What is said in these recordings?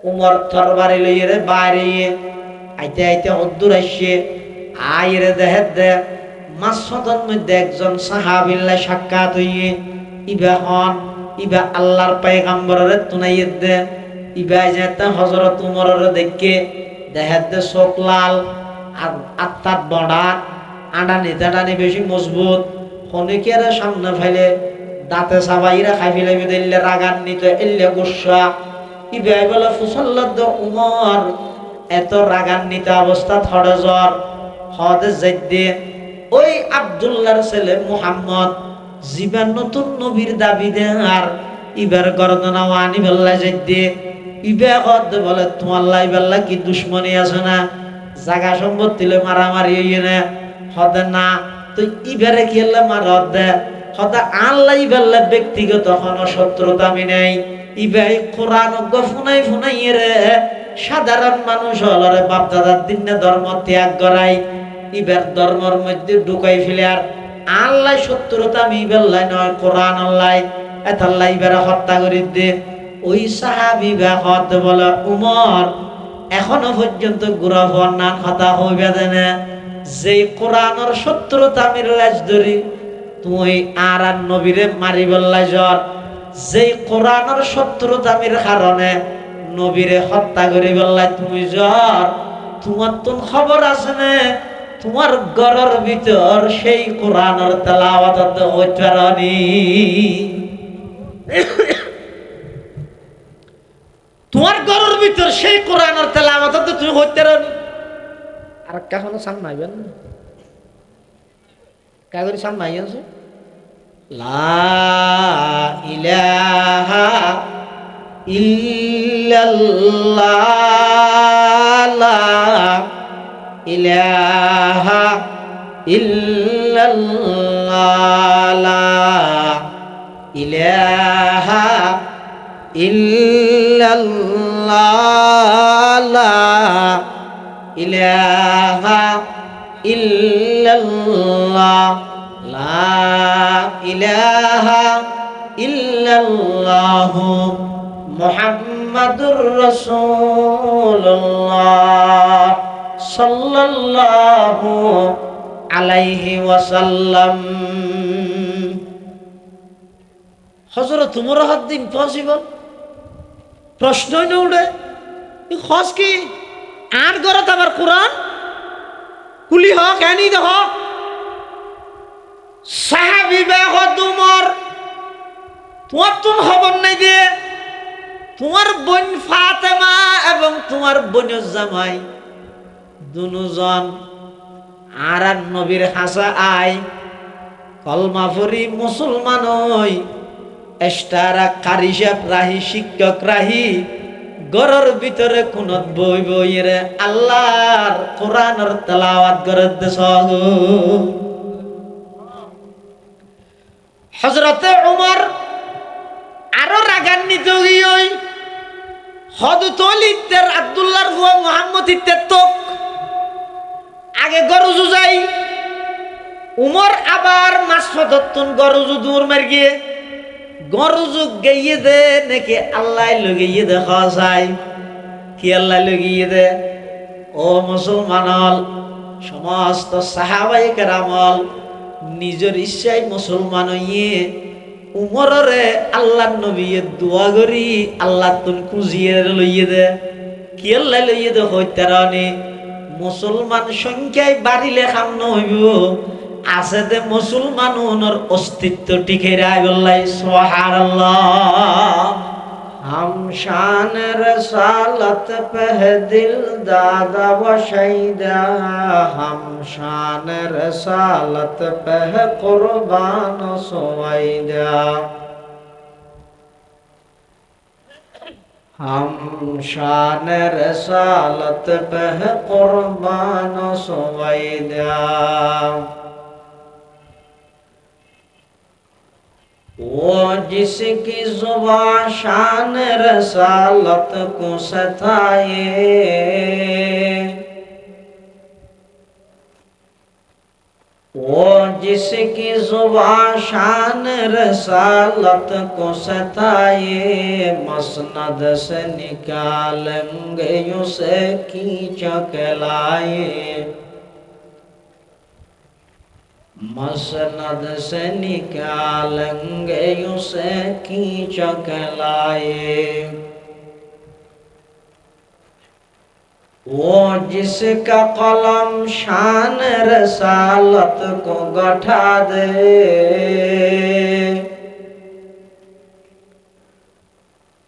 উমর তরবারি লইয়ে বাইরে আইতে আইতে অদ্দুর আসছে আইরে দেহে দে মাসদন মধ্যে একজন সাহাবিল্লাহ সাক্ষাৎ হইয়ে ইবা হন ইবা আল্লাহর পয়গম্বরের তুনাইয়ে দে ইবা যেতে হযরত উমরের দেখে দেহে দে চোখ লাল আর আত্মাত বড়া আডানি দাডানি বেশি মজবুত খনিকের সামনে ফেলে দাঁতে সাবাইরা খাই ফেলে দিলে রাগান্বিত এলে গুসা ইবাই বলে ফুসল্লাদ উমর এত রাগান্বিত অবস্থা থড়ে জ্বর হদে যাইতে ওই আব্দুল্লাহর ছেলে মুহাম্মদ জীবন নতুন নবীর দাবি দে আর ইবার গর্দনা ওয়ানি বল্লা যাইতে ইবা হদ বলে তোমার লাই বল্লা কি দুশ্মনী আছে না জায়গা সম্পত্তি লে মারামারি হইয়ে না হদে না তো ইবারে কি হলে মার হদে হদে আল্লাহ ইবাল্লা ব্যক্তিগত কোনো শত্রুতা আমি নেই ইবাই কোরআন ফুনাই ফুনাই রে সাধারণ মানুষ হলরে বাপ দাদার দিনে ধর্ম ত্যাগ করাই ইবার ধর্মের মধ্যে ঢুকাই ফেলে আর আল্লাহ শত্রুতা আমি ইবাল্লাই নয় কোরআন আল্লাহ এতাল্লাহ ইবারে হত্যা করি দে ওই সাহাবি বা হদ বলে উমর এখনো পর্যন্ত গুড়া হওয়ার নান কথা হইবে না যে কোরআনের শত্রুতা আমি লাজ ধরি তুই আর নবীরে মারি বললাই জ্বর যেই কোরআনের শত্রুতামির কারণে নবীরে হত্যা করে বললাই তুমি জ্বর তোমার তো খবর আছে না তোমার ঘরের ভিতর সেই কোরআনের তেলাওয়াত হইতে পারেনি তোমার ঘরের ভিতর সেই কোরআনের তেলাওয়াত তুমি হইতে পারেনি আর কখনো সামনাইবেন না কাগরি সামনাই আছে লা ইলাহা ইল্লাল্লাহ লা ইলাহা ইল্লাল্লাহ লা ইলাহা ইল্লাল্লাহ লা ইলাহা ইল্লাল্লাহ লা ইলাহা ইল্লাল্লাহু মুহাম্মাদুর রাসূলুল্লাহ সাল্লাল্লাহু আলাইহি ওয়াসাল্লাম হযরত উমর হদ ইম্পসিবল প্রশ্নই না উঠে খস কি আর গরত আবার কোরআন কুলি হক এনি দেখ সাহাবী বেহদ উমর তোমার তুমি খবর নাই দিয়ে তোমার বোন ফাতেমা এবং তোমার বোনের জামাই দুজন আর নবীর হাসা আই কলমা পড়ি মুসলমান হই এস্টারা কারিশাব রাহি শিক্ষক রাহি ঘরের ভিতরে কোন বই বইরে আল্লাহর কোরআনের তেলাওয়াত করে দেশ হযরতে উমর আরো রাগান্বিত হই হযরত ওলীদের আব্দুল্লাহর হুয়া মুহাম্মদ ইত্তেতক আগে গরজু যাই উমর আবার মাসফদতুন গরজু দূর মার গিয়ে গরজু গিয়ে দে নাকি আল্লাহ লগিয়ে দে খাসাই কি আল্লাহ লগিয়ে দে ও মুসলমানল সমস্ত সাহাবায়ে কেরামল নিজের ইচ্ছায় মুসলমান হইয়ে উমররে আল্লাহর নবীয়ে দোয়া করি আল্লাহ তুন খুঁজিয়ে লইয়ে দে কি আল্লাহ লইয়ে দে হইতারানি মুসলমান সংখ্যায় বাড়িলে খাম নহইব আছে দে মুসলমান ওনার অস্তিত্ব টিকে রায় বললাই সুবহানাল্লাহ हम शान रसालत पह दिल दादा व शहीदा हम शान रसालत पह कुर्बान सुवैदा हम शान रसालत पह कुर्बान सुवैदा वो जिसकी जुबान शान रसालत को सताए वो जिसकी जुबान शान रसालत को सताए मसनद से निकालेंगे उसे खींच के लाए मसनद से निकालेंगे उसे खींच के लाए वो जिसका कलम शान रसालत को गठा दे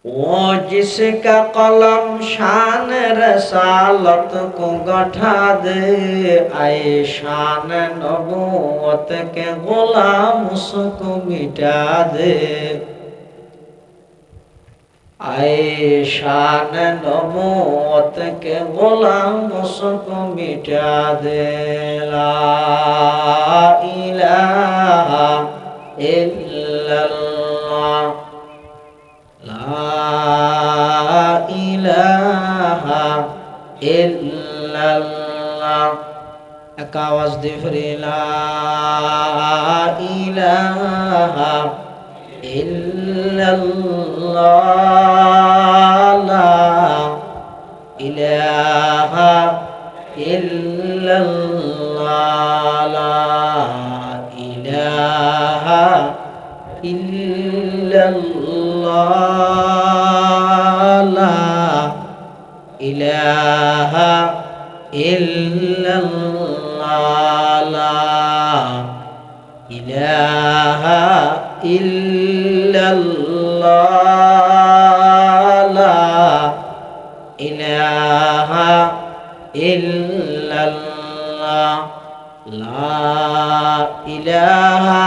वो जिसका कलम शान रसालत को गठा दे आए शान नबूवत के गुलाम उसको मिटा दे आए शान नबूवत के गुलाम उसको मिटा दे ला इलाहा इल्लल्लाह ला इलाहा इल्लल्लाह एक आवाज दे फिर ला इलाहा इल्लल्लाह ला इलाहा इल्लल्लाह ला इलाहा इल्लल्लाह ला इलाहा इल्लल्लाह ला इलाहा इल्लल्लाह ला इलाहा इल्लल्लाह ला इलाहा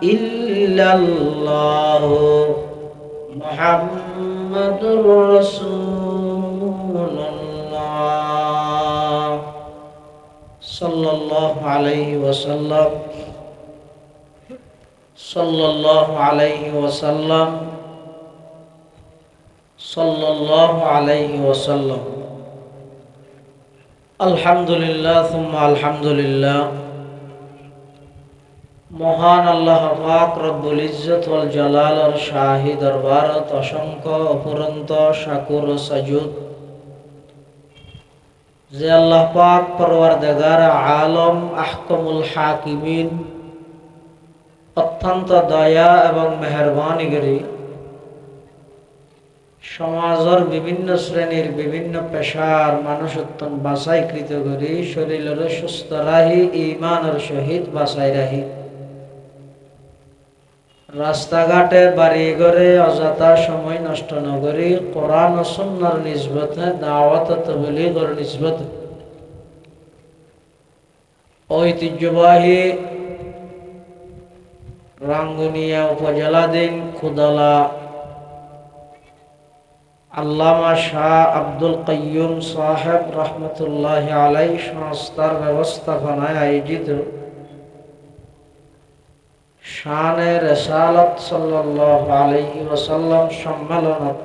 इल्लल्लाह मुहम्मदुर रसूलुल्लाह सल्लल्लाहु अलैहि वसल्लम सल्लल्लाहु अलैहि वसल्लम सल्लल्लाहु अलैहि वसल्लम अल्हम्दुलिल्लाह सुम्मा अल्हम्दुलिल्लाह মহান আল্লাহ পাক রব্বুল ইজ্জত ওয়াল জালালের শাহী দরবারত অসংখ্য অপরন্ত শাকুর ও সাজুদ যে আল্লাহ পাক পরওয়ারদিগার আলম আহকামুল হাকিমিন অত্যন্ত দয়া এবং মেহেরবানি করে সমাজের বিভিন্ন শ্রেণীর বিভিন্ন পেশার মানুষ উত্তম বাছাইকৃত করে শরীরের সুস্থ রাহি ঈমানের সহিত বাছাই রাহি রাস্তাঘাটে বাড়ি ঘরে অযথা সময় নষ্ট না করে কোরআন ও সুন্নাহর নিসবতে দাওয়াত ও তাবলীগের নিসবতে ঐতিহ্যবাহী রাঙ্গুনিয়া উপজেলাধীন খুদালা আল্লামা শাহ আব্দুল কাইয়ুম সাহেব রহমতুল্লাহ আলাই সংস্থার ব্যবস্থাপনায় আয়োজিত শানে রিসালাত সাল্লাল্লাহু আলাইহি ওয়াসাল্লাম সম্মেলনত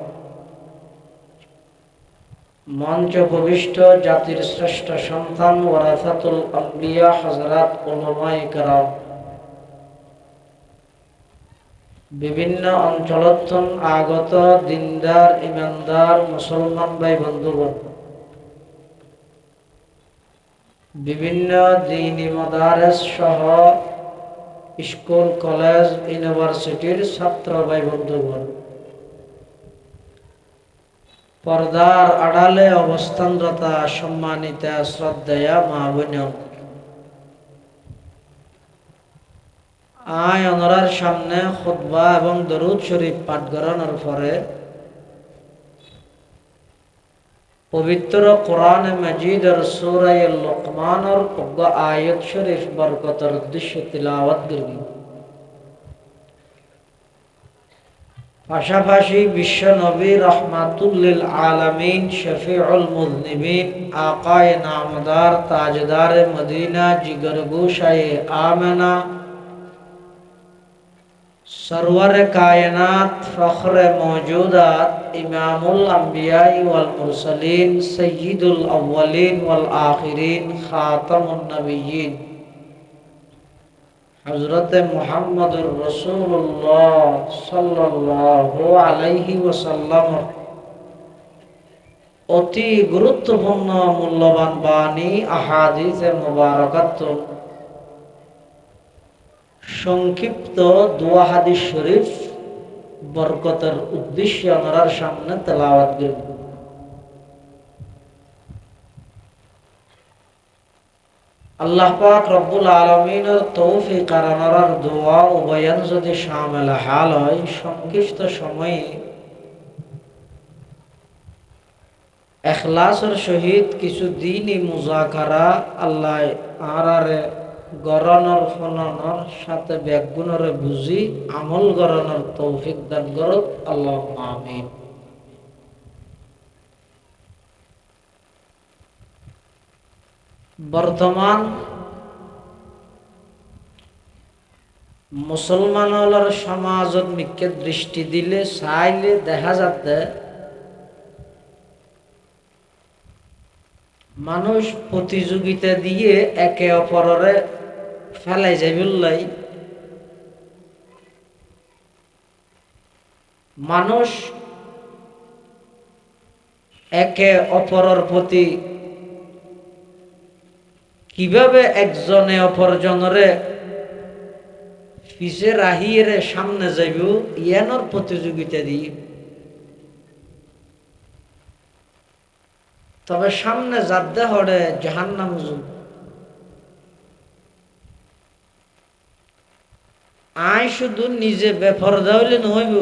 মঞ্চ উপবিষ্ট জাতির শ্রেষ্ঠ সন্তান ওয়ারাসাতুল আম্বিয়া হযরত উলামায়ে কেরাম বিভিন্ন অঞ্চলত আগত দিনদার ইমানদার মুসলমান ভাই বন্ধুগণ বিভিন্ন দ্বীনি মাদারিস সহ স্কুল কলেজ ইউনিভার্সিটির ছাত্র ভাই বন্ধুগণ পর্দার আড়ালে অবস্থানরত সম্মানিত শ্রদ্ধেয়া মা বোনেরা আয় ওনার সামনে খুতবা এবং দরুদ শরীফ পাঠ করানোর পরে পবিত্র কোরআন মাজিদের সূরা লুকমানের আয়াত শরীফ বরকতের উদ্দেশ্যে তিলাওয়াত করব পাশাপাশি বিশ্ব নবী রাহমাতুল লিল আলামিন শফিউল মুযনিবিন আকায়ে নামদার তাজদার মদিনা জিগরগোশায়ে আমেনা सरवर कायनात फख्र मौजूदात इमामुल अंबिया वल मुरसलीन सय्यिदुल अव्वलीन वल आखिरीन खातमुन नबिय्यीन হযরতে মুহাম্মদুর রাসূলুল্লাহ সাল্লাল্লাহু আলাইহি ওয়াসাল্লাম অতি গুরুত্বপূর্ণ মূল্যবান বাণী আহাদিসে মুবারাকাত সংক্ষিপ্ত দোয়া হাদিস শরীফ বরকতের উদ্দেশ্যে আমরা সামনে তেলাওয়াত করব। আল্লাহ পাক রব্বুল আলামিনের তৌফিক আর আনার দোয়া ও বয়ান যদি শামিল হাল হয়, সংক্ষিপ্ত সময়ে এখলাসের সহিত কিছু দিনই মুজাকারা আল্লাহ আরারে গরণর ফলনের সাথে ব্যাগুণরে বুঝি আমল গরণের তৌফিক দান করুক, আল্লাহুম্মা আমিন। বর্তমান মুসলমানের সমাজত মিকে দৃষ্টি দিলে চাইলে দেখা যাতে মানুষ প্রতিযোগিতা দিয়ে একে অপরের ফেলাই যাইবুল্লাই, মানুষ একে অপরের প্রতি কিভাবে একজনে অপরজনরে পিছে রাহিয়ে সামনে যাইব ইয়ানোর প্রতিযোগিতা দিয়ে। তবে সামনে যাতে হরে জাহান্নাম যুগ, আই শুধু নিজে বেপরদা হইলে নহইব,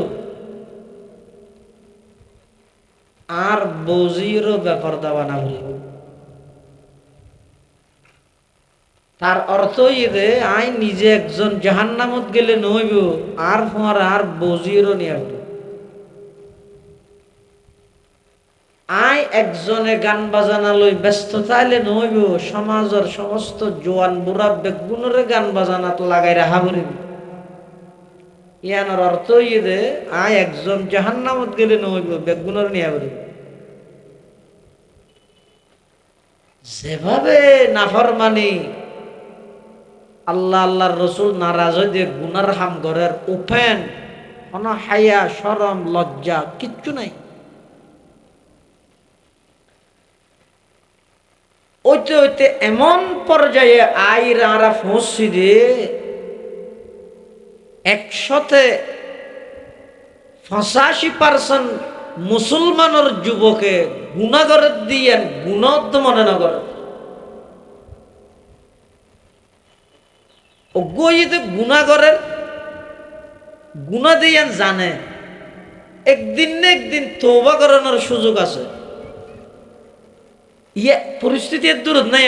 আর বৌজিরও বেপরদা বানা হইব। তার অর্থ যে আই নিজে একজন জাহান্নামত গেলে নহইব, আর ফোয়ার আর বৌজিরও নিয়ে আসবে। আই একজনে গান বাজানা লই ব্যস্ত চাইলে নহইব, সমাজের সমস্ত জোয়ান বুড়া বেগুনরে গান বাজানাত লাগাই রাখা করিব। ইয়ানোর অর্থ যে আই একজন জাহান্নামত গেলে নহইব, বেগুনরে নিয়ে করিব। যেভাবে নাফরমানি আল্লাহ আল্লাহর রসুল নারাজ হয়ে দিয়ে গুনার হাম ঘরের ওপেন কোন হায়া শরম লজ্জা কিচ্ছু নাই। ওইতে ওইতে এমন পর্যায়ে আইরা পৌঁছি দিয়ে 185% মুসলমানের যুবকে গুণাগরের দিয়ে গুণত মনে না করে। অজ্ঞতে গুণাগরের গুণা দিয়ে জানে একদিন না একদিন তওবা করানোর সুযোগ আছে। ইয়ে পরিস্থিতি এর দূর নাই।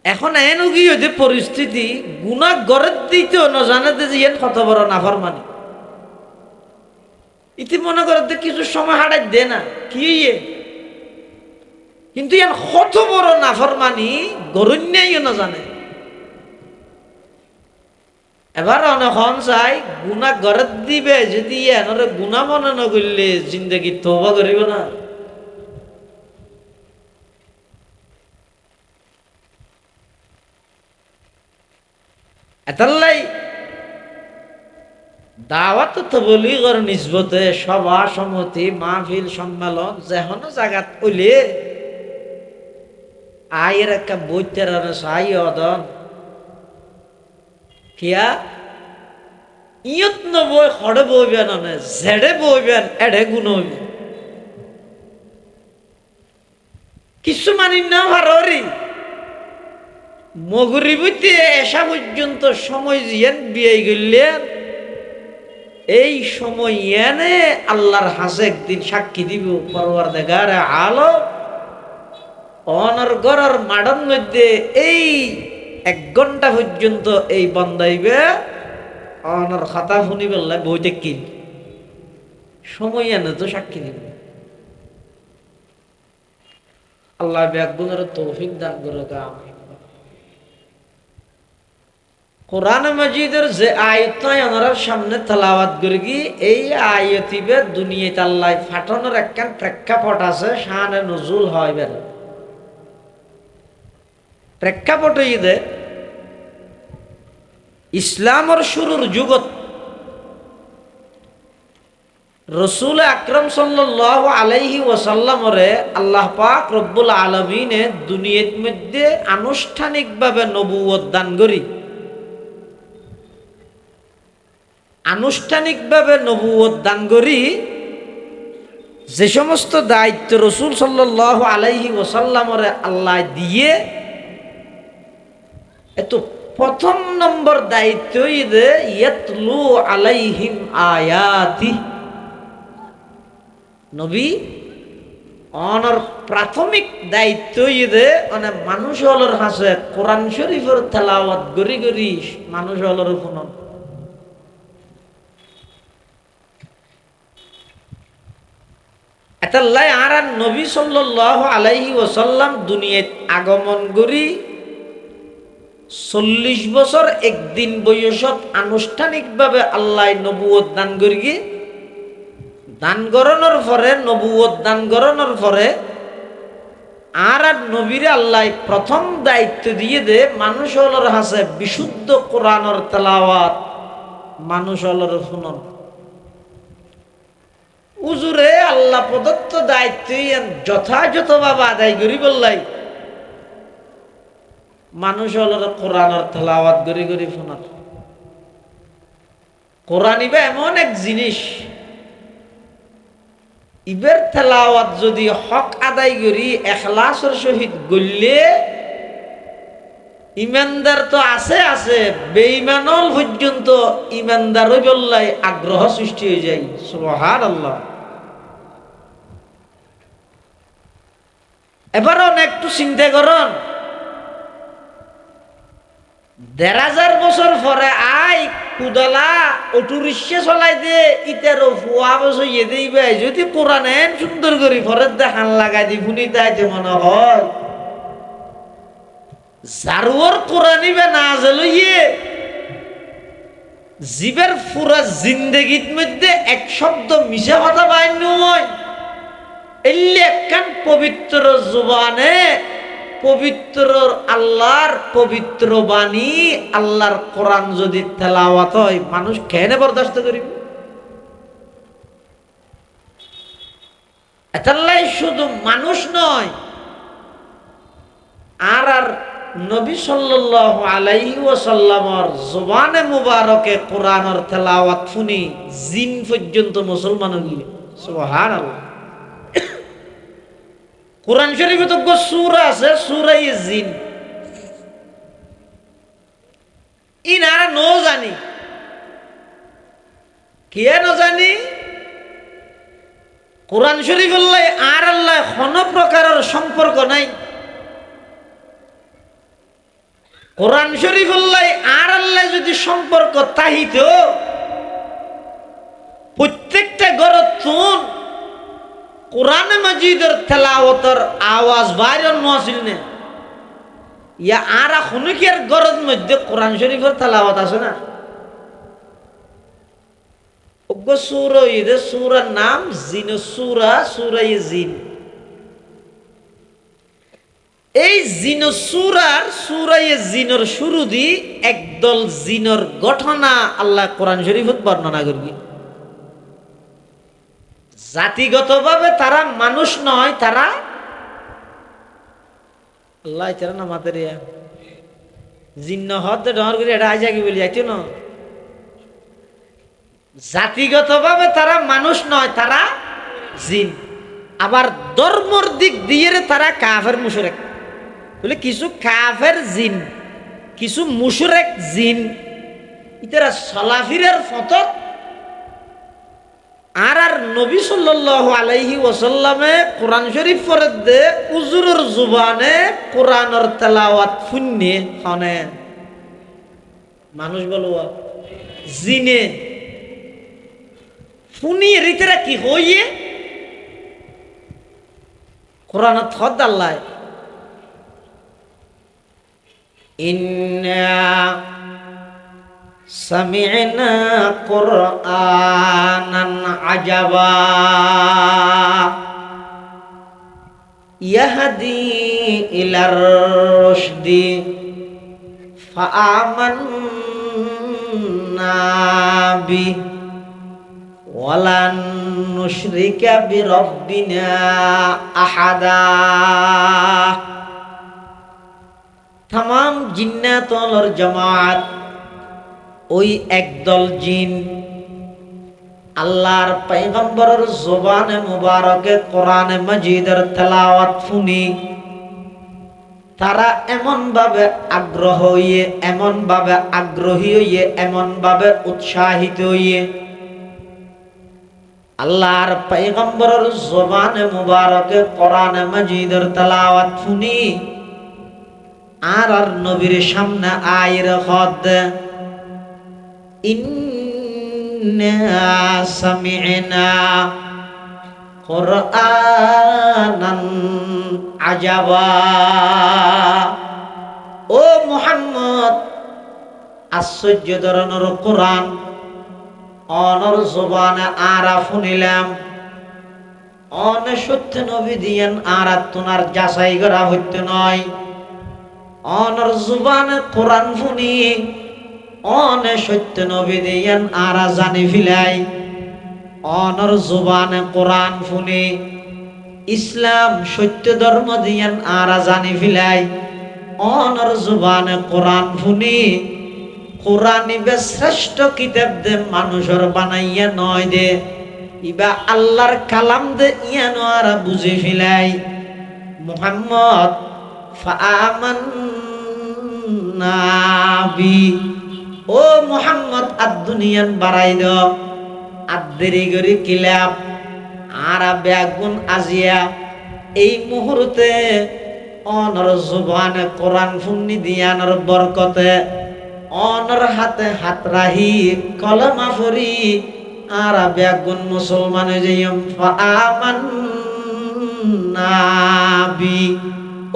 এখন এন কি হইতে পরিস্থিতি গুণা গড়ের দিতেও না জানাতে যে ইয়ান কত বড় নাফরমানি। ইতি মনে করতে কিছু সময় হারাই দে না কি ইয়ে, কিন্তু ইয়ান কত বড় নাফরমানি গরণ্যাইও না জানে। এবার অনেকক্ষণ চাই গুণা গড়ের দিবে যদি এনরে গুণা মনে নকরলে জিন্দগি তওবা করিব না। এতাল্লাই দাওয়াত তাবলীগের নিসবতে সভা সমিতি মাহফিল সম্মেলন যেন জায়গাত কইলে আয়ের একটা বইতের চাই অদন কিয়া ইয়ত নবই খড়ে বইবেন অনে জেডে বইবেন এডে গুণ হইবে কিছু মানি না ভারি মগরিবতে এসা পর্যন্ত সময় জিয়ান বিয়ে গেলেন। এই সময় এনে আল্লাহর হাসে একদিন সাক্ষী দিব পরওয়ারদিগার আলম অনর গরর মাডন মধ্যে এই 1 ঘন্টা পর্যন্ত এই বন্দাইবে অনর খাতা শুনি বললে বইতে কি সময় এনে তো সাক্ষী দিব। আল্লাহ ব্যাগুনের তৌফিক দান করে। কোরআন মাজিদের যে আয়াত আমরা সামনে তেলাওয়াত করি কি এই আয়াতিবে দুনিয়াতে আল্লাহ ফাটানোর একখান প্রেক্ষাপট আছে, শানে নজুল হয় বের প্রেক্ষাপট ইদে ইসলামর শুরুর যুগত রসুল আকরম সাল্লাল্লাহু আলাইহি ওয়াসাল্লামরে আল্লাহ পাক রব্বুল আলামিনে দুনিয়ার মধ্যে আনুষ্ঠানিকভাবে নবুয়ত দান করি। আনুষ্ঠানিকভাবে নবুয়ত দান করি যে সমস্ত দায়িত্ব রসুল সাল্লাল্লাহু আলাইহি ওয়াসাল্লামরে আল্লাহ দিয়ে, এত প্রথম নম্বর দায়িত্ব যে ইয়াতলু আলাইহিম আয়াতি। নবী অনর প্রাথমিক দায়িত্ব যে মানে মানুষ হলর হাসে কোরআন শরীফের তেলাওয়াত গরি গরি মানুষ হলর শুনন। এতাল্লাই আর নবী সাল্লাল্লাহু আলাইহি ওয়াসাল্লাম দুনিয়াত আগমন করি 40 বছর একদিন বয়সত আনুষ্ঠানিকভাবে আল্লাহ নবুয়ত দান করি। দান গরণের পরে নবুয়ত দান গরণের পরে আর নবীরে আল্লাহ প্রথম দায়িত্ব দিয়ে দে মানুষ হলর হাসে বিশুদ্ধ কোরআনের তেলাওয়াত মানুষ হলর শুনন। উজুরে আল্লাহ প্রদত্ত দায়িত্ব যথাযথভাবে আদায় করি বললাই মানুষ হলর কোরআনের তেলাওয়াত গরি গরি শোনার। কোরআন ইবা এমন এক জিনিস, ইবের তেলাওয়াত যদি হক আদায় করি এখলাসের সহিত গললে ইমানদার তো আছে আছে, বেঈমানল পর্যন্ত ইমানদার বললাই আগ্রহ সৃষ্টি হয়ে যায়। সুবহানাল্লাহ। এবার একটু চিন্তা করুন, ১,৫০০ বছর পরে আই কুদলা অটোরিক্সা চলাই দিয়ে ইতারও ফুয়া বছর ইয়ে দিবে যদি কোরআন এন সুন্দর করি ফরের দেখান লাগাই দি শুনিতে আইতে মনে হয় জারুয়ার কোরআন ইবে না জলইয়ে জীবের পুরা জিন্দেগির মধ্যে এক শব্দ মিশা কথা বাইন হয়। এলে একখান পবিত্র জবানে পবিত্র আল্লাহর পবিত্র বাণী আল্লাহর কোরআন যদি তেলাওয়াত হয় মানুষ কেন বরদাস্ত করিবে? এতাল্লাই শুধু মানুষ নয় আর নবী সাল্লাল্লাহু আলাইহি ওয়াসাল্লামর জবানে মুবারকে কোরআনের তেলাওয়াত শুনি জিন পর্যন্ত মুসলমান হইবে। সুবহানাল্লাহ। কোরআন শরীফে তো সূরা আছে, সূরা জিন ইনারা নো জানি কে ন জানি কোরআন শরীফ আল্লাহ আর আল্লাহ কোনো প্রকারের সম্পর্ক নাই। কোরআন শরীফ আল্লাহ আর আল্লাহ যদি সম্পর্ক তাহিত প্রত্যেকটা ঘরত তুন কোরআন মাজিদের তেলাওয়াতের আওয়াজ বাইরে নছিল না। ইয়া আর এখনকার ঘরের মধ্যে কোরআন শরীফের তেলাওয়াত আছে না? ওগো সূরা ইদে সূরার নাম জিন সূরা, সূরা জিন। এই জিন সূরার সূরা জিনের শুরু দি একদল জিনের ঘটনা আল্লাহ কোরআন শরীফত বর্ণনা করবি। জাতিগতভাবে তারা মানুষ নয়, তারা আল্লাহ তারা না মাতেরিয়া জিন্ন হদ ডর করে এটা আইজা কি বলি যাইতো না। জাতিগতভাবে তারা মানুষ নয়, তারা জিন। আবার ধর্মর দিক দিয়ে তারা কাফের মুশরিক। বলে কিছু কাফের জিন, কিছু মুশরিক জিন ইতারা সলাফিরের ফতত আর নবী সাল্লাল্লাহু আলাইহি ওয়াসাল্লামে কোরআন শরীফ পড়ে দে হুজুরের জবানে কোরআনের তেলাওয়াত শুনে হনে মানুষ বলবা জিনে শুনি রিতেরা কি হইয়ে কোরআনত হদ আল্লাহ ইন্না সামি'না কুরআনান আজাবা ইয়াহদি ইলার রুশদি ফাআমান্না বি ওয়ালান নুশরিকা বিরাব্বিনা আহাদা। তামাম জিন্নাতর জামাত ওই একদল জিন আল্লাহর পয়গম্বরের জবানে মুবারকে কোরআনে মাজিদের তেলাওয়াত শুনি তারা এমন ভাবে আগ্রহী হইয়ে এমন ভাবে উৎসাহিত হইয়ে আল্লাহর পয়গম্বরের জবানে মুবারকে কোরআনে মাজিদের তেলাওয়াত শুনি আর নবীর সামনে আয়ের খদ ইন্না সামি'না কুরআনান আজাবা। ও মুহাম্মদ, আশ্চর্য ধরনের কোরআন অনর জবানে আরা শুনিলাম। অনে সত্য নবী দিয়েন আর তুনার যাচাই করা হইতে নয়। অনর জবানে কোরআন শুনি অনে সত্য নবী দিয়েন আরা জানি ফিলাই। অনর জবানে কোরআন শুনি ইসলাম সত্য ধর্ম দিয়েন আরা জানি ফিলাই। অনর জবানে কোরআন শুনি কোরআন ইবে শ্রেষ্ঠ কিতাব দে মানুষের বানাইয়া নয় দে ইবা আল্লাহর কালাম দে ইয়া নোয়ারা বুঝে ফিলাই। মুহাম্মদ ফাআমান্না বি, ও মুহাম্মদ আদ দুনিয়ান বাড়াই দাও আদেরি গরি কিলাম আর বেগুন আজিয়া এই মুহূর্তে অনর জবানে কোরআন ফুন্নি দিয়ানোর বরকতে অনর হাতে হাত রাহি কলমা ফরি আর বেগুন মুসলমান যাইম ফাআমান্না বি।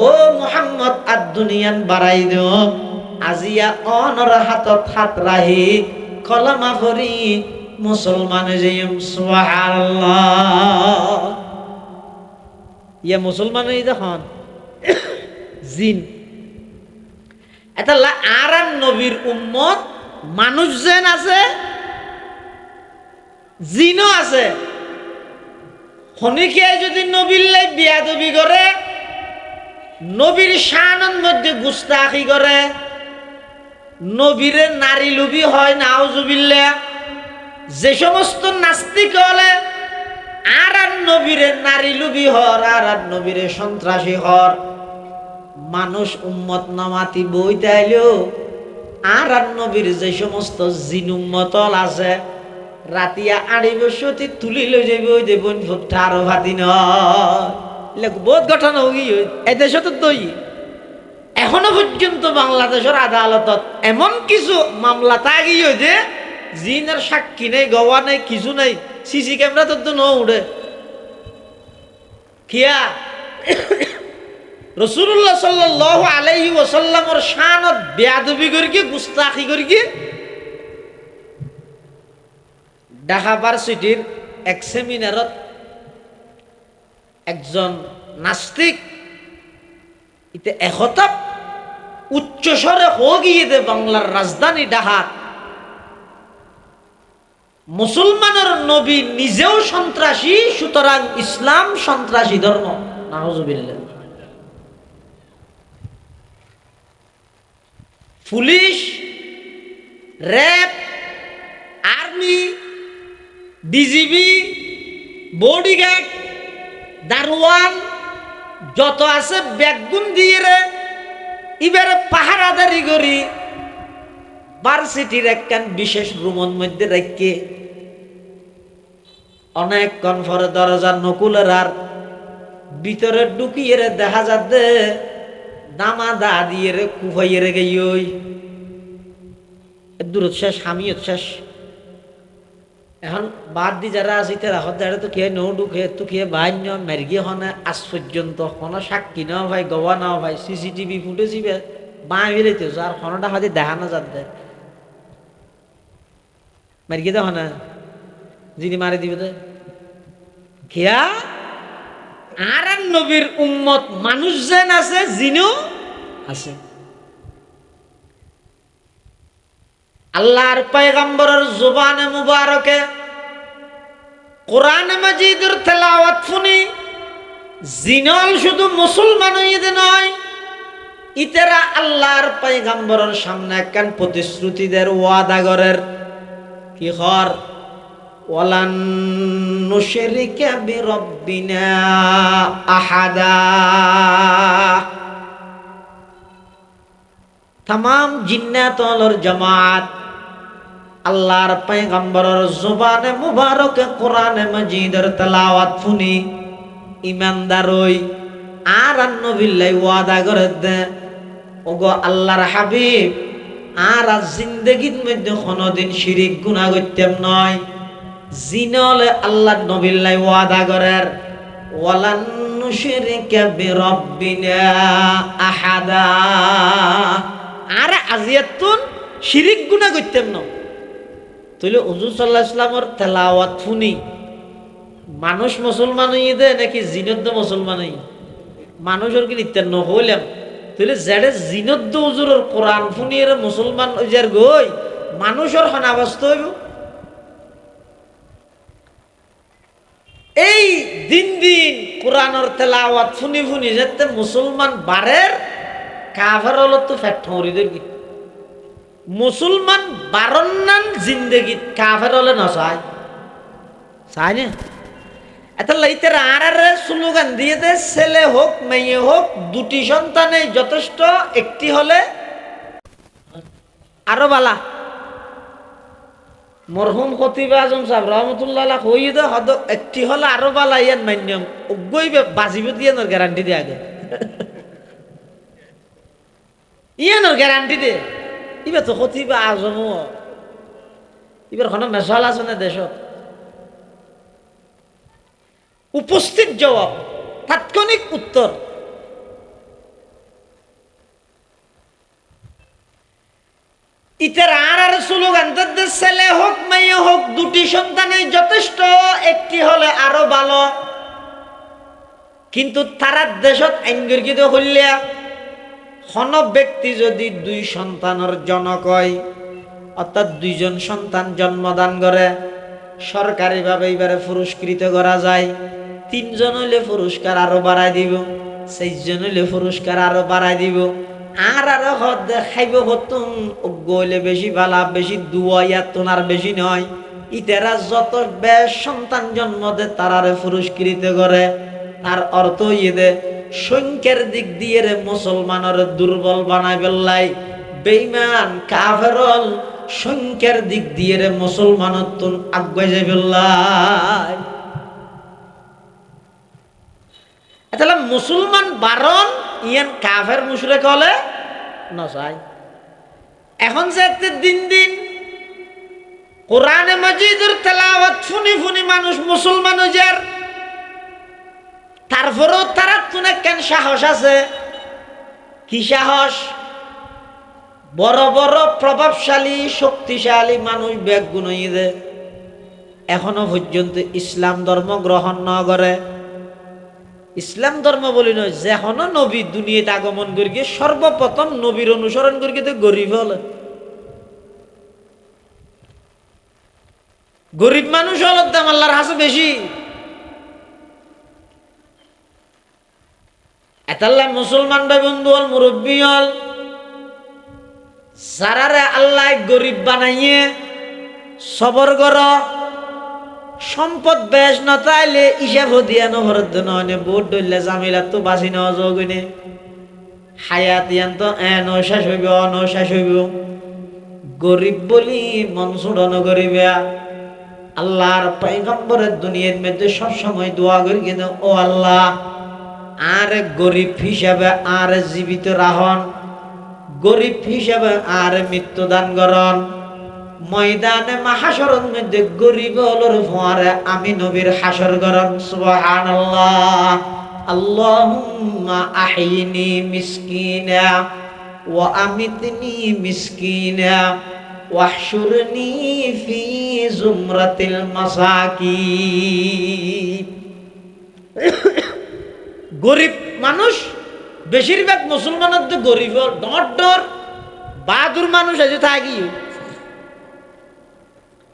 ও মুহাম্মদ আদ দুনিয়ান বাড়াই দাও আজিয়া অনর হাতত হাত রাহি কলমা ফরি মুসলমান যাইম সুবহানাল্লাহ। ইয়া মুসলমান এই দেখুন জিন এটা আর নবীর উম্মত মানুষ যেন আছে জিনও আছে। খনিকে যদি নবীর লাই বিয়াদবি করে নবীর শানের মধ্যে গুস্তাখি করে নবীরে নারী লুবি হয় নাউজুবিল্লাহ। যে সমস্ত নাস্তিক হলে আর নবীরে নারী লুবি হর আর নবীরে সন্ত্রাসী হর মানুষ উম্মত নামাতি বই তাইলেও আর নবীর যে সমস্ত জিন উম্মতল আছে রাতিয়া আড়ি বসতি তুলি লৈ যাবি ওই দেবন ফুটটা আরো ভাতি নয় বহুত ঘটনা হই এই দেশে তো দই এখনো পর্যন্ত বাংলাদেশের আদালতত এমন কিছু মামলা তাগি যে জিনের সাক্ষী নেই গওয়া নেই কিছু নেই সিসি ক্যামেরা তো ন উঠে খিয়া রাসূলুল্লাহ সাল্লাল্লাহু আলাইহি ওয়াসাল্লামের শানত বেয়াদবি করি কি গুস্তাখি করি কি ঢাকা ভার্সিটির এক সেমিনারত একজন নাস্তিক ইতে একতাপ উচ্চস্বরে গিয়ে দে বাংলার রাজধানী ঢাকা মুসলমানের নবী নিজেও সন্ত্রাসী সুতরাং ইসলাম সন্ত্রাসী ধর্ম। নাউজুবিল্লাহ। Police, RAB, army, DGB, bodyguard, দারোয়ান যত আছে বেগুন দিয়ে রে এবারে পাহারাদারি করি ভার্সিটির একখান বিশেষ রুমের মধ্যে রেখে অনেকক্ষণ পরে দরজার নকুলের আর ভিতরে ঢুকিয়ে রে দেখা যাচ্ছে দামা দা দিয়ে রে কুফাইয়ে রে গেই ওই দূরত শেষ আমিও শেষ। এখন বাদ দি যারা আছে তারা হতে তো খেয়ে নৌ ঢুকে তো খেয়ে বান্য মেরগি হনে আজ পর্যন্ত কোনো সাক্ষী নাও ভাই গওয়া নাও ভাই সিসিটিভি ফুটেজ বাঁ বেরোতে আর খনটা হয়তো দেখানো যাচ্ছে মেরগি দেখ না যিনি মারি দিবে দে খেয়া আর নবীর উম্মত মানুষ যেন আছে জিনও আছে। আল্লাহর পয়গম্বরের জুবানে মুবারকে কোরআন মাজিদের তেলাওয়াত শুনি জিনল শুধু মুসলমান হইতে নয়, ইতেরা আল্লাহর পয়গম্বরের সামনে একখান প্রতিশ্রুতিদের ওয়াদা করের কি হর ওয়ালান নুশরিকা বিরাব্বিনা আহাদা। तमाम জিন্নাতর জামাত আল্লাহর পয়গম্বরের জবানে মুবারকে কোরআনে মাজিদের তেলাওয়াত শুনি ইমানদার হই আর নবিল্লাহ ওয়াদা করে দে ওগো আল্লাহর হাবিব আর জিন্দেগীর মধ্যে কোনোদিন শিরিক গুনাহ করতেম নয়। জিনলে আল্লাহ নবিল্লাহ ওয়াদা করের ওয়ালান নুশরিকা বিরাব্বিনা আহাদা, আর আজিয়াতুন শিরিক গুনাহ করতেম না। তাহলে হুজুর সাল্লাল্লাহু আলাইহি ওয়াসাল্লামের তেলাওয়াত শুনি মানুষ মুসলমান হইয়ে দে নাকি জিনদ্দ মুসলমান হই? মানুষের কি নিত্য নহইলাম তাহলে যারে জিনদ্দ হুজুরের কোরআন শুনিয়ে মুসলমান যার গই মানুষের হনাবস্ত হইব। এই দিন দিন কোরআনের তেলাওয়াত শুনি শুনি যাতে মুসলমান বারের কাফের হলো তো ফ্যাক্টরি দেখি মুসলমান বারন্নান জিন্দেগি কাফের হলে না চায় চায় না। এটা লাইতের আর স্লোগান দিয়ে দে ছেলে হোক মেয়ে হোক দুটি সন্তানে যথেষ্ট, একটি হলে আরো বালা। মরহুম খতিব আজম সাহেব রহমতুল্লাহ হই দে হদ একটি হলে আরো বালা ইয়ান মান্যম ওগই বাজিব দিয়ে নর গ্যারান্টি দিয়ে আগে ইয়ানোর গ্যারান্টি দে। এবার তো খতিবা আজম এবার কোনো মেশাল আছে না দেশ উপস্থিত জবাব তাৎক্ষণিক উত্তর। ইতার আর স্লোগান ছেলে হোক মেয়ে হোক দুটি সন্তানে যথেষ্ট, একটি হলে আরো ভালো। কিন্তু তারা দেশত আইনগর্গিত হইলিয়া কোন ব্যক্তি যদি দুই সন্তানের জনক হয় অর্থাৎ দুইজন সন্তান জন্মদান করে সরকারিভাবে এবারে পুরস্কৃত করা যায়। তিনজন হইলে পুরস্কার আরো বাড়াই দিব, 6 জন হইলে পুরস্কার আরো বাড়াই দিব। আর আরো হদ খাইব হতুন গইলে বেশি ভালা, বেশি দুয়া ইয়াতুন আর বেশি নয়। ইতারা যত বেশ সন্তান জন্ম দে তারারে পুরস্কৃত করে। তার অর্থ ইয়ে দে সংখ্যার দিক দিয়ে রে মুসলমানের দুর্বল বানাই ফেললাই, বেঈমান কাফেরল সংখ্যার দিক দিয়ে রে মুসলমানের তুন আগুয়ে যাই ফেললাই। তাহলে মুসলমান বারণ ইয়ান কাফের মুশরিক হলে না চাই। এখন যে দিন দিন কোরআনে মাজিদের তেলাওয়াত শুনি শুনি মানুষ মুসলমান হয়ে যার, তারপরেও তারা তুনে কেন সাহস আছে? কি সাহস? বড় বড় প্রভাবশালী শক্তিশালী মানুষ ব্যাগুণ হইয়ে এখনো পর্যন্ত ইসলাম ধর্ম গ্রহণ না করে। ইসলাম ধর্ম বলি নয়, যেখনো নবী দুনিয়াতে আগমন করি সর্বপ্রথম নবীর অনুসরণ করি তো গরিব হলে, গরিব মানুষ হলের দাম আল্লাহর হাসে বেশি। এতাল্লাহ মুসলমান ভাই বন্ধু হল মুরব্বী হল যারারে আল্লাহ গরিব বানাইয়ে সবর কর সম্পদ বেশ নতাইলে হিসাব দিয়া নহরত নহনে বহুত ডইলে জামিলা তো বাঁচি নেওয়া যোগনে হায়াত ইয়ান তো শেষ হইব শেষ হইব। গরিব বলি মন ছুড়ানো করিবা। আল্লাহর পয়গম্বরের দুনিয়ার মধ্যে সবসময় দোয়া করি কিন্তু ও আল্লাহ আর গরিব হিসাবে আর জীবিত রাহন, গরিব হিসাবে আর মৃত্যুদান করন। ময়দানে মাহাশরের মধ্যে গরিব হলোর ফোয়ারে আমি নবীর হাসর করন। সুবহানাল্লাহ। আল্লাহুম্মা আহিনি মিসকিনা ওয়া আমিতনি মিসকিনা ওয়াহশুরনি ফি জুমরাতিল মাসাকিন। গরিব মানুষ বেশিরভাগ মুসলমানের তো গরিব ডর ডর বাহাদুর মানুষ আছে থাকি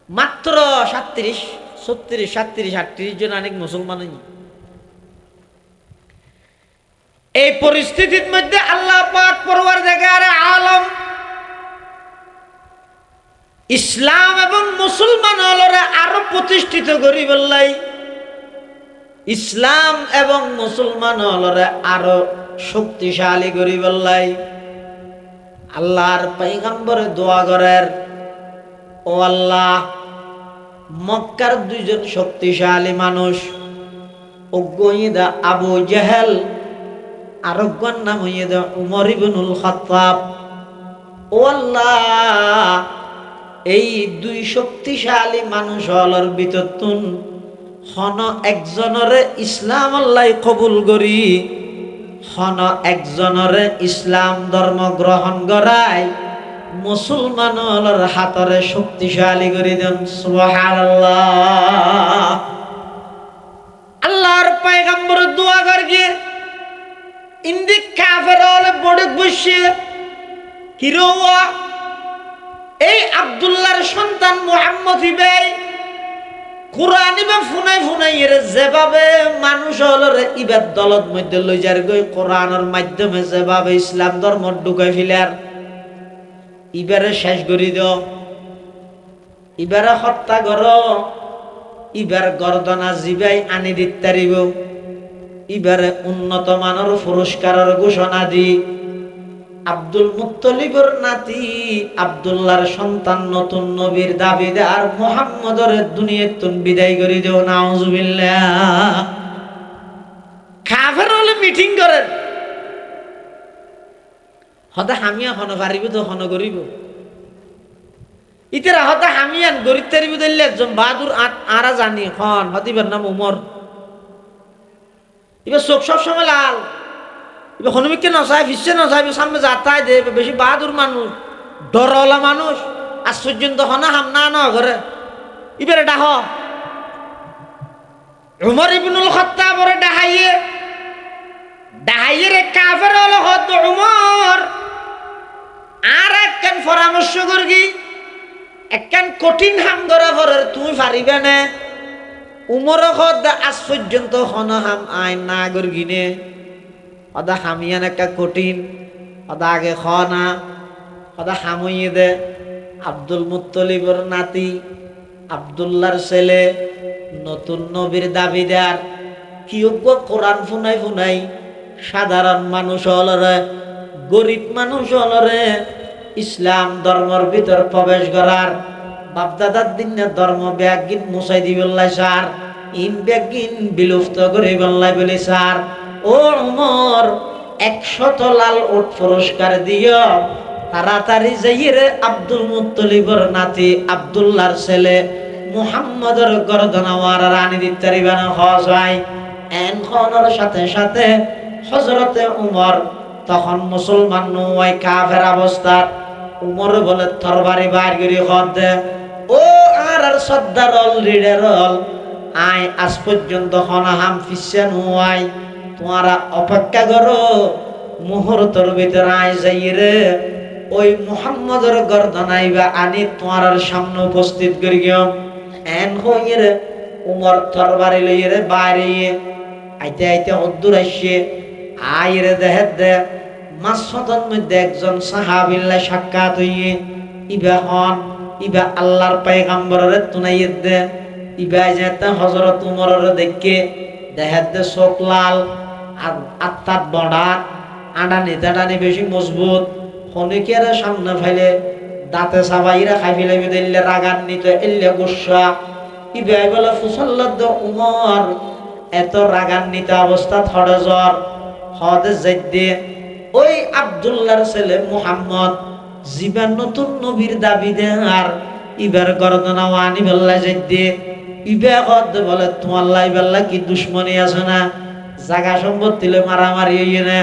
মাত্র 37, 36, 37, 38 জন অনেক মুসলমান। এই পরিস্থিতির মধ্যে আল্লাহ পাক পরওয়ারদিগারে আলম ইসলাম এবং মুসলমান হলরে আরো প্রতিষ্ঠিত করি বললাই, ইসলাম এবং মুসলমান হলরে আরো শক্তিশালী করি বললাই। আল্লাহর পয়গম্বরে দোয়া করেন, ও আল্লাহ, মক্কার দুইজন শক্তিশালী মানুষ অজ্ঞইদা আবু জাহেল আর অজ্ঞর নাম হইদা উমর ইবনুল খাত্তাব। ও আল্লাহ, এই দুই শক্তিশালী মানুষ হলর ভিতরতুন হন একজনরে ইসলাম আল্লাহ কবুল করি, হন একজনরে ইসলাম ধর্ম গ্রহণ করায় মুসলমান হলর হাতরে শক্তিশালী করে দেন। সুবহানাল্লাহ। আল্লাহর পয়গম্বর দোয়া করগে ইন্দি কাফের হলে বড় বসে হিরোয়া এই আব্দুল্লাহর সন্তান মুহাম্মদ ইবাই কুরআন ইবা ফুনাই ফুনাই এর যেভাবে মানুষ হলরে ইবাদ দলত মধ্যে লই যার গই কোরআনের মাধ্যমে যেভাবে ইসলাম ধর্ম ঢুকাই ফিলার ইবারে শেষ করি দাও, ইবারে হত্যা করো, ইবার গর্দনা জিবাই আনি দিতারিব, ইবারে উন্নত মানের পুরস্কারের ঘোষণা দি আব্দুল মুত্তলিবের নাতি আব্দুল্লাহর সন্তান নতুন নবীর দাবিদার মুহাম্মদের দুনিয়াতুন বিদায় করে দেও। নাউজুবিল্লাহ। কাফের হলে মিটিং করেন, হদা হামিয়া হন পারিব তো হন করিব, ইতারা হদা হামিয়ান গরিব তারিব দিলে একজন বাহাদুর আরা জানি হন হদিবার নাম উমর। এবার চোখ সব সময় লাল, এবার হনুমিককে নচাই ফিসছে নচাই সামনে যাতাই দে, বেশি বাহাদুর মানুষ ডরওয়ালা মানুষ আশ্চর্য হনা হামনা ন ঘরে এবারে ডাহ উমর ইবনুল খাত্তাবরে ডাহাইয়ে ডাহাইয়ে রে কাফের হলো হদ উমর আর একখান পরামর্শ করগি, একখান কঠিন হাম ধরা পরে তুমি পারিবে না। উমর হদ আজ পর্যন্ত হন হাম আইন না করগিনে, অদা হামিয়ান একটা কঠিন, অদা আগে খনা অদা হামইয়ে দে। আব্দুল মুত্তলিবর নাতি আব্দুল্লাহর ছেলে নতুন নবীর দাবিদার কিয়োগ্য কোরআন ফুনাই ফুনাই সাধারণ মানুষ হলরে গরিব মানুষ হলরে ইসলাম ধর্মের ভিতর প্রবেশ করার বাপদাদার দিনে ধর্ম ব্যাগিন মুসাই দিবল্লাই সার ইন ব্যাগিন বিলুপ্ত করে বললাই বলে সার। ও উমর 100 লাল উট পুরস্কার দিও, তাড়াতাড়ি যাইরে আব্দুল মুত্তলিবর নাতি আব্দুল্লাহর ছেলে মুহাম্মদের গর্দনাওয়ার রানী দিতারিবান হজাই। এন খনর সাথে সাথে হযরতে উমর তখন মুসলমান নয় কাফের অবস্থা। উমর বলে তরবারি বাইর করে হদ দে, ও আর সর্দার অল লিডার অল আই আজ পর্যন্ত হনাহাম ফিসে নয়, তোমারা অপেক্ষা করো, মুহূর্তের ভিতরে আই যাই রে ওই মুহাম্মদের গর্দনাইবা আনি তোমার সামনে উপস্থিত করি গিয়ে। এন হইয়ে রে উমর তরবারি লইয়ে রে বাইরে আইতে আইতে অদ্দুর আসছে আইরে দেহে দে মাসদন মধ্যে একজন সাহাবিল্লাহ সাক্ষাৎ হইয়ে ইবা হন ইবা আল্লাহর পয়গম্বরের তুনাইয়ে দে ইবা যেতে হযরত উমরের দেখে দেহে দে চোখ লাল আর আত্মাত বড়া আডানি দাডানি বেশি মজবুত, হনিকের সামনে ফেলে দাঁতে সাবাইরা খাই ফেলাইবে দিলে রাগান্বিত এলে গুসা ইবাই বলে ফুসল্লাদ উমর এত রাগান্বিত অবস্থা থড়ে জ্বর হদে যাইতে ওই আব্দুল্লাহর ছেলে মুহাম্মদ জীবন নতুন নবীর দাবি দে আর ইবার গর্দনা আনি বেল্লা যাইতে ইবা হদ বলে তোমার লাই বেল্লা কি দুশ্মনী আছে না, জাগা সম্পত্তিলে মারামারি হইয়ে না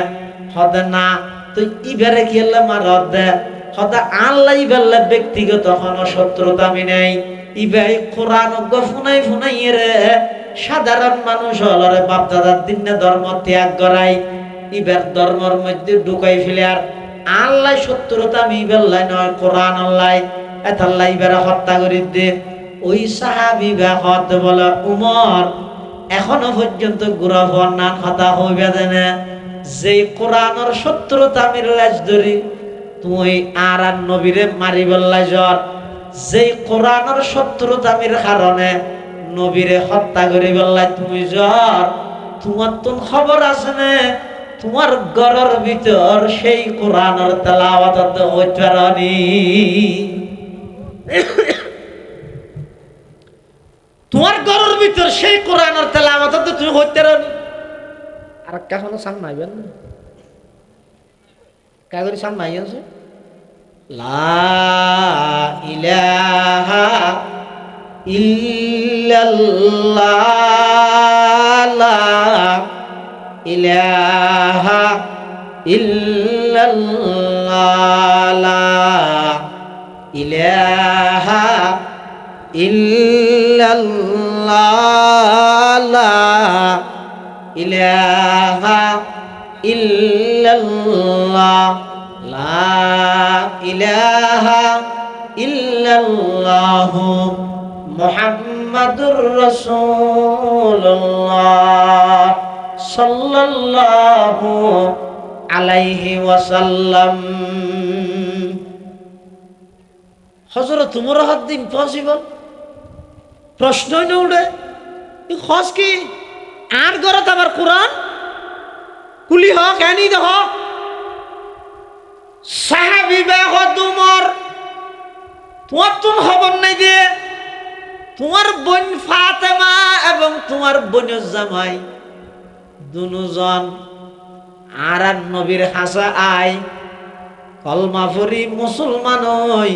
হদে না তুই ইবারে কি হলে মার হদে হদা আল্লাহ ইবাল্লা ব্যক্তিগত কোন শত্রুতা আমি নেই। ইবাই কোরআন ফুনাই ফুনাই রে সাধারণ মানুষ হলরে বাপদাদার দিনে ধর্ম ত্যাগ করাই ইবার ধর্মের মধ্যে ঢুকাই ফেলে আর আল্লাহ শত্রুতা আমি ইবাল্লাই নয় কোরআন আল্লাহ এতাল্লাহ ইবারে হত্যা করি দে। ওই সাহাবী ব্যাহত বলে উমর এখনো পর্যন্ত গুড়া বর্ণান কথা হইবে না যে কোরআনের শত্রুতা মিরলাজ ধরি তুই আর নবীরে মারি বললাই জ্বর যে কোরআনের শত্রুতামির কারণে নবীরে হত্যা করে বললাই তুমি জ্বর তোমার তো খবর আছে না তোমার ঘরের ভিতর সেই কোরআনের তেলাওয়াত হইতে পারেনি তোমার ঘরের ভিতর সেই কোরআনের তেলাওয়াত তুমি হইতে পারেনি আর কখনো সামনাইবেন না কাগরি সামনাই আছে লা ইলাহা ইল্লাল্লাহ লা ইলাহা ইল্লাল্লাহ লা ইলাহা ইল্লাল্লাহ লা ইলাহা ইল্লাল্লাহ লা ইলাহা ইল্লাল্লাহু মুহাম্মাদুর রাসূলুল্লাহ সাল্লাল্লাহু আলাইহি ওয়াসাল্লাম হযরত উমর হাত ইম্পসিবল প্রশ্নই না উঠে খস কি আর গরত আবার কোরআন কুলি হক এনি দেখ সাহাবী বেহদ উমর তোমার তুমি খবর নাই দিয়ে তোমার বোন ফাতেমা এবং তোমার বোনের জামাই দুজন আর নবীর হাসা আয় কলমা পড়ি মুসলমান হই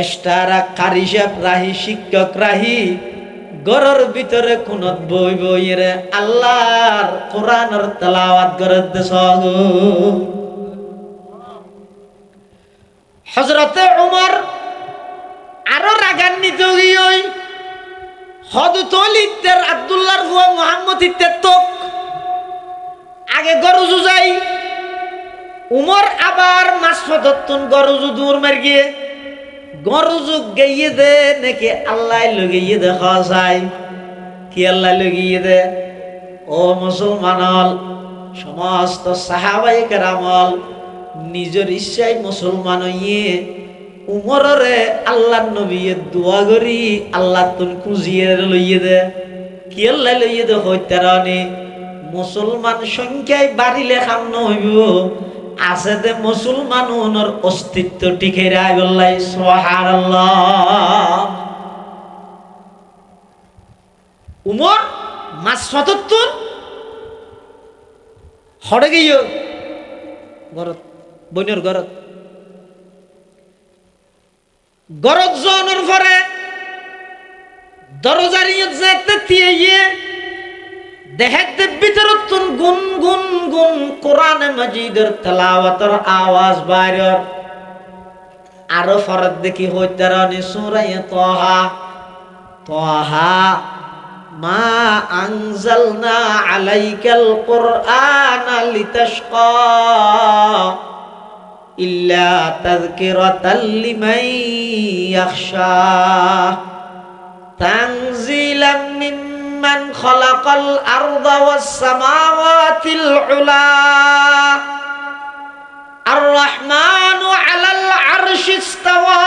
এস্টারা কারি সাহেব রাহি শিক্ষক রাহি ঘরের ভিতরে কোন বই বইয়ের আল্লাহর কোরআনের তেলাওয়াত করে দেশ হযরতে উমর আরো রাগান্বিত হই হযরতুল আব্দুল্লাহর হুয়া মুহাম্মদ ইত্তেতক আগে গরজু যাই উমর আবার মাসফদতুন গরজু দূর মার গিয়ে গরজু গিয়ে দে নাকি আল্লাহ লগিয়ে দেখা যায় কি আল্লাহ লগিয়ে দে ও মুসলমান সমস্ত সাহাবায়ে কেরাম নিজের ইচ্ছায় মুসলমান হইয়ে উমররে আল্লাহ নবীর দোয়া করি আল্লাহ তুন খুঁজিয়ে লইয়ে দে কি আল্লাহ লইয়ে দে হইতারানি মুসলমান সংখ্যায় বাড়িলে খাম নহইব আছে দে মুসলমান ওনার অস্তিত্ব টিকে রায় বললাই সুবহানাল্লাহ উমর মাস ৭৭ হড়ে গিয়ে ঘরত বইনের ঘরত গরজ জনের পরে দরজারিয়ে যেতে দিয়ে দেখতে ভিতরত গুন গুন গুন কোরআন মাজিদের তেলাওয়াতের আওয়াজ বাইরে আরো ফরদ দেখি হইতারানি সূরা তাহা তাহা মা আনজালনা আলাইকাল কুরআনা লিতাশকা ইল্লা তাযকিরাতাল লিমান ইয়াখশা তানজিলাম মিম্মান খালাকাল আরদা ওয়াস সামাওয়াতিল উলা আর রহমানু আলাল আরশি ইস্তাওয়া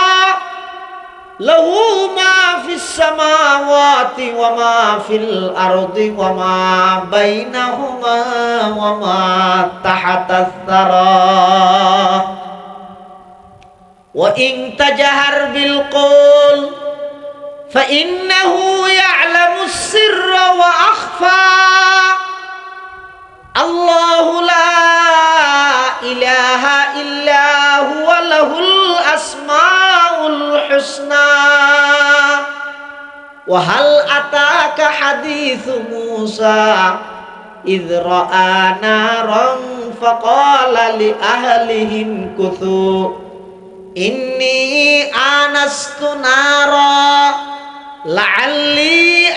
লাহু মা ফিস সামাওয়াতি ওয়া মা ফিল আরদি ওয়া মা বাইনাহুমা ওয়া মা তাহাতাস সারা وإن تجهر بالقول فإنه يعلم السر وأخفى الله لا إله إلا هو له الأسماء الحسنى وهل أتاك حديث موسى إذ رأى نارا فقال لأهلهم كثوا إني آنست نارا لعلي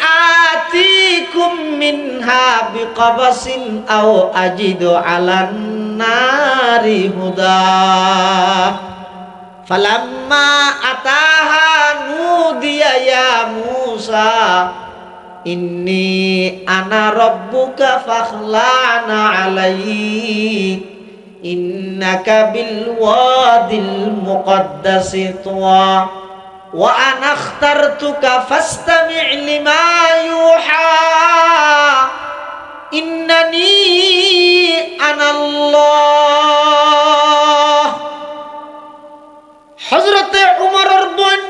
آتيكم منها بقبس أو أجد على النار هدى فلما أتاها نودي নুদিয়া ইয়া মূসা ইন্নী আনা রাব্বুকা ফাখলা'না আলাইক ইন্নাকা বিল ওয়াদিল মুকদ্দাসি তুওয়া ওয়া আনা ইখতারতুকা ফাসতামি' লিমা ইউহা ইন্নানী আনাল্লাহ। হযরতে উমরের বোন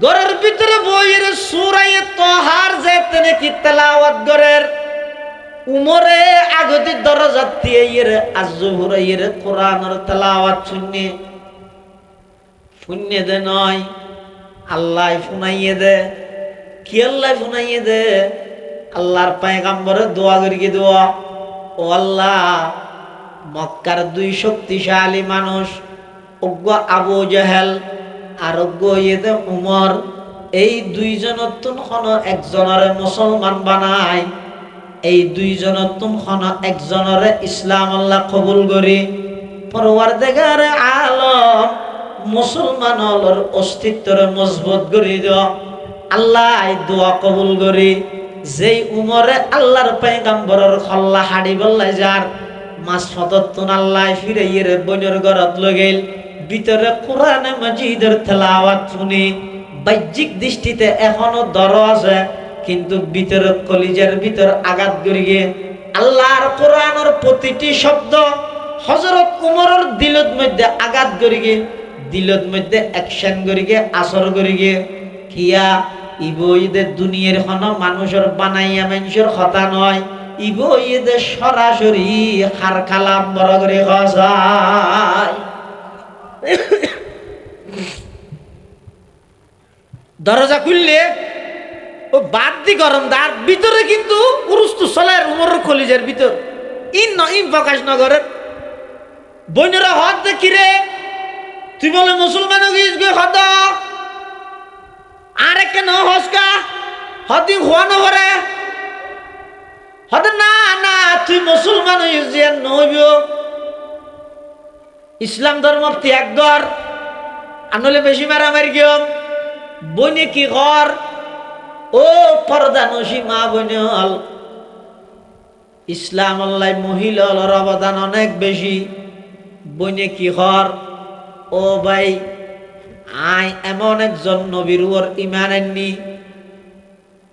ঘরের ভিতরে বইয়ের সূরা তাহার যেতে কি তেলাওয়াত করেন উমরে আগতি দরজা দিয়ে আজহুর কোরআনের তেলাওয়াত শুনে দে নয় আল্লাহ শুনাইয়ে দে কি আল্লাহ শুনাইয়ে দে আল্লাহর পয়গম্বরের দোয়া করিয়ে দোয়া ও আল্লাহ মক্কার দুই শক্তিশালী মানুষ অজ্ঞ আবু জাহেল আর অজ্ঞ উমর এই দুইজনের তুন একজনের মুসলমান বানায় এই দুইজনের তুন একজনের ইসলাম আল্লাহ কবুল করি পরওয়ারদিগার আলম মুসলমানের অস্তিত্বর মজবুত করি দাও আল্লাহ দোয়া কবুল করি যেই উমরে আল্লাহর পয়গম্বরের খল্লা হাড়ি বললাই যার মাস ফততুন আল্লাহ ফিরে বইনের ঘরত লগেল ভিতরে কোরআনে মাজিদের তেলাওয়াত শুনি বাহ্যিক দৃষ্টিতে এখনো দর আছে কিন্তু ভিতরে কলিজার ভিতর আঘাত করিয়ে আল্লাহর কোরআনের প্রতিটি শব্দ হযরত উমরের দিলত মধ্যে আঘাত করিয়ে দিলত মধ্যে অ্যাকশন করিয়ে আসর করিয়ে কিয়া ইবইদে দুনিয়ার কোনো মানুষের বানাইয়া মানুষের কথা নয় ইবইদে সরাসরি হার কালাম বড় করে যায় দরজা খুললে ও বাদ দি গরম তার ভিতরে কিন্তু উরুস্তু চলের উমরের কলিজার ভিতর ইন প্রকাশ নগরের বইনেরা হদ দেখি রে তুই বলে মুসলমান হদ আরে কেন হসকা হদি হওয়ানো করে হদ না না তুই মুসলমান হইয়া নইব ইসলাম ধর্ম ত্যাগ কর আনলে বেশি মারামারি গিয়ম বইনে কি কর ও পর্দা নসি মা বইনে হল ইসলাম আল্লাহ মহিলার অবদান অনেক বেশি বইনে কি কর ও ভাই আই এমন একজন নবীর ওর ঈমান আননি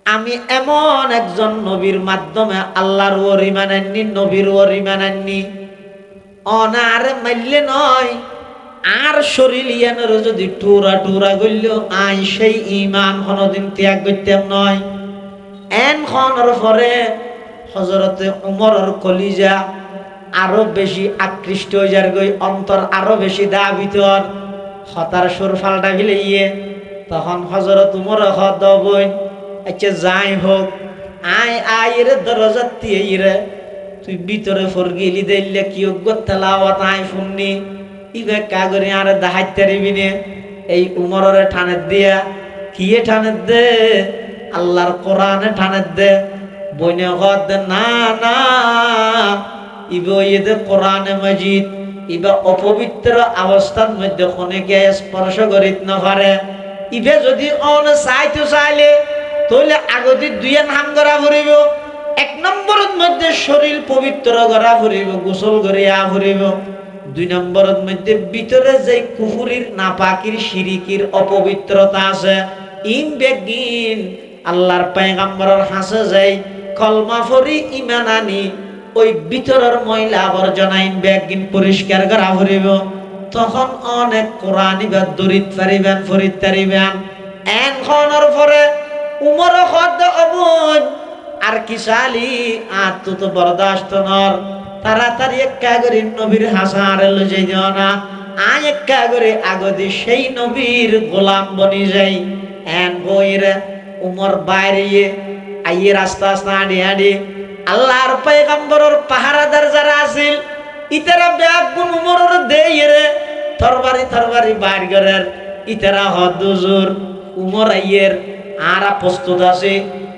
আমি এমন একজন নবীর মাধ্যমে আল্লাহর ওর ঈমান আননি নবীর ওর ঈমান আননি অনার মাইলে নয় আর শরীর ইয়ানের যদি টুরা টুরা গইল আই সেই ঈমান কোনদিন ত্যাগ করতাম নয় এন খনর পরে হযরতে উমরের কলিজা আরো বেশি আকৃষ্ট হয়ে যার গই অন্তর আরো বেশি দাবিতর হতার সুর ফালটা ফেলে তখন হযরত উমর হদ বইন আচ্ছা যাই হোক আয় রে দরজা দিয়ে রে তুই ভিতরে ফর গেলি দিলে কি তেলাওয়াত আয় শুননি ইবে কাগরে আর দাহাইতে পারবি নে এই উমরের ঠানের দিয়া কিয়ে ঠানের দে আল্লাহর কোরআনে ঠানের দে বইনে হদ না না ইবে ইদে কোরআনে মাজিদ ইবা অপবিত্র অবস্থার মধ্যে কোনেকে স্পর্শ করিত না পারে ইবে যদি অন চাইতে চাইলে তাহলে আগতে দুইয়া নাম করা ফুরিব এক নম্বরের মধ্যে শরীর পবিত্র করা ফুরিব গোসল করিয়া ফুরিব দুই নম্বরের মধ্যে ভিতরে যে কুফুরির নাপাকির শিরিকির অপবিত্রতা আছে ইন বেগিন আল্লাহর পয়গম্বরের হাসে যাই কলমা ফরি ঈমান আনি ওই ভিতরের ময়লা আবর্জনা ইন বেগিন পরিষ্কার করা ফুরিব তখন অনেক কোরআন ইবা দরিত পারিবেন ফরিদ পারিবেন এন খনর পরে উমর খদ অবুন আর কি সালি আর তো বরদাস্ত নর তাড়াতাড়ি একা করে নবীর হাসার লজে দিও না আয় একা করে আগদি সেই নবীর গোলাম বনি যাই এন বইরে উমর বাইরে আইয়ে রাস্তা রাস্তা আড়ি আড়ি আল্লাহর পয়গম্বরের পাহারাদার যারা আছিল ইতারা ব্যাগ গুণ উমরের দেই রে তরবারি বাইর করার ইতারা হদ হুজুর উমর আইয়ের আরা প্রস্তুত আছে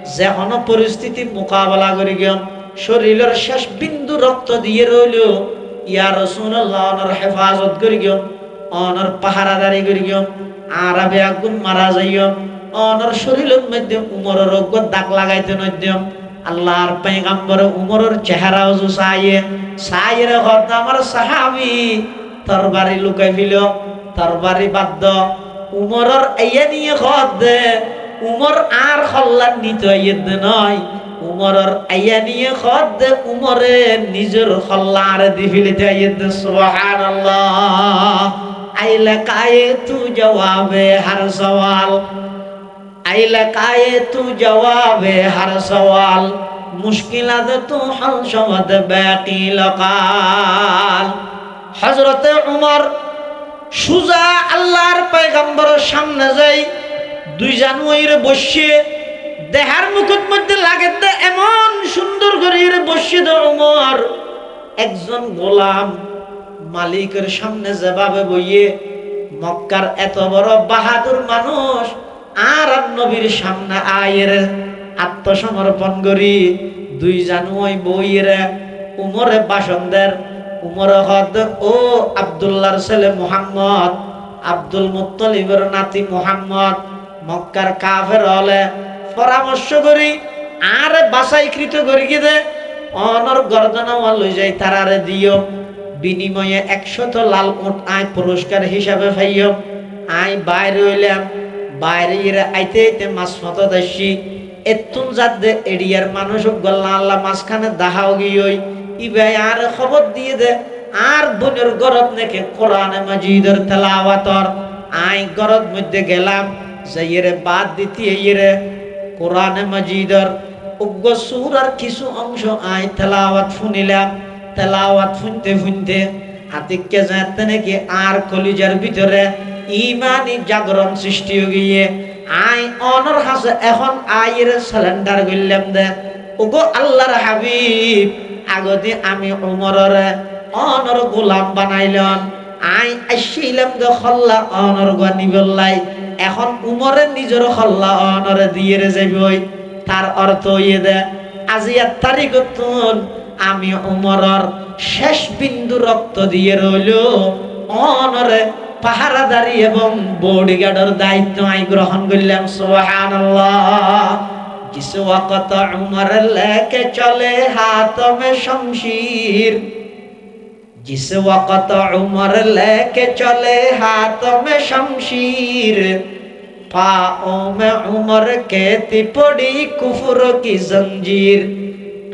যে কোনো পরিস্থিতি মোকাবেলা করে গিয়ে শরীরের শেষ বিন্দু রক্ত দিয়ে রইল ইয়া রাসূলুল্লাহ অনর হেফাজত করে গিয়ে অনর পাহারাদারি করে গিয়ে আরবে আগুন মারা যাইও অনর শরীরের মধ্যে উমরের রোগ দাগ লাগাইতে নদ্যম আল্লাহর পয়গম্বর উমরের চেহারা ওজু সাইরে হদ আমার সাহাবী তরবারি লুকাই ফিল তরবারি বাদ্য উমরের আইয়া নিয়ে হদ দে উমর আর খল্লার নিতে আইয়েদ নয় উমরের আইয়া নিয়ে হদ দে উমরে নিজের খল্লা আর দি ফিলিতে আইয়েদ সুবহানাল্লাহ আইলা কায়ে তু জবাবে হর সওয়াল আইলা কায়ে তু জবাবে হর সওয়াল মুশকিলাত তু হল শবদ বাকি লকাল হযরত উমর সুজা আল্লাহর পয়গম্বরের সামনে যাই দুই জানুয়ারির বসে দেহার মুখের মধ্যে লাগে এমন সুন্দর করে বসে দে উমর একজন গোলাম মালিকের সামনে যেভাবে বইয়ে মক্কার এত বড় বাহাদুর মানুষ আর নবীর সামনে আয়ের আত্মসমর্পণ করি দুই জানুয়ারি বইয়ের উমরে বাসনদের উমর হদ ও আব্দুল্লাহর ছেলে মুহাম্মদ আব্দুল মুত্তালিবের নাতি মুহাম্মদ মক্কার কাফের হলে পরামর্শ করি আর বাছাইকৃত করি কি দে অনর গর্দনা লই যাই তারারে দিও বিনিময়ে 100 লাল উট আই পুরস্কার হিসাবে পাইও আই বাইরে হইলাম বাইরে আইতে আইতে মাছ মত দাসি এতুন জাত দে এরিয়ার মানুষ গল্লা আল্লাহ মাঝখানে দাহাও গিয়ে ইবাই আর খবর দিয়ে দে আর বোনের গরত নাকি কোরআনে মাজিদের তেলাওয়াতর আই গরত মধ্যে গেলাম যাইরে বাদ দিতে এরে কোরআনে মাজিদের উগ্র সূরার কিছু অংশ আই তেলাওয়াত শুনিলাম তেলাওয়াত শুনতে শুনতে আতিককে যাতে নাকি আর কলিজার ভিতরে ইমানি জাগরণ সৃষ্টি হয়ে গিয়ে আই অনর হাসে এখন আইয়ের সিলিন্ডার গইলাম দে ওগো আল্লাহর হাবিব আগতে আমি উমরের অনর গোলাম বানাইলন আই আইছিলাম দে খল্লা অনর গানি বললাই এখন উমরের নিজের খল্লা অনরে দিয়ে যাবই তার অর্থ ইয়ে দে আজিয়ার তারিখতুন আমি উমরের শেষ বিন্দু রক্ত দিয়ে রইল অনরে পাহারাদারি এবং বডিগার্ডের দায়িত্ব আই গ্রহণ করলাম সুবহানাল্লাহ जिस वक्त उमर लेके चले हाथ में शमशीर जिस वक्त उमर लेके चले हाथ में शमशीर पाओं में उमर के पड़ी कुफर की जंजीर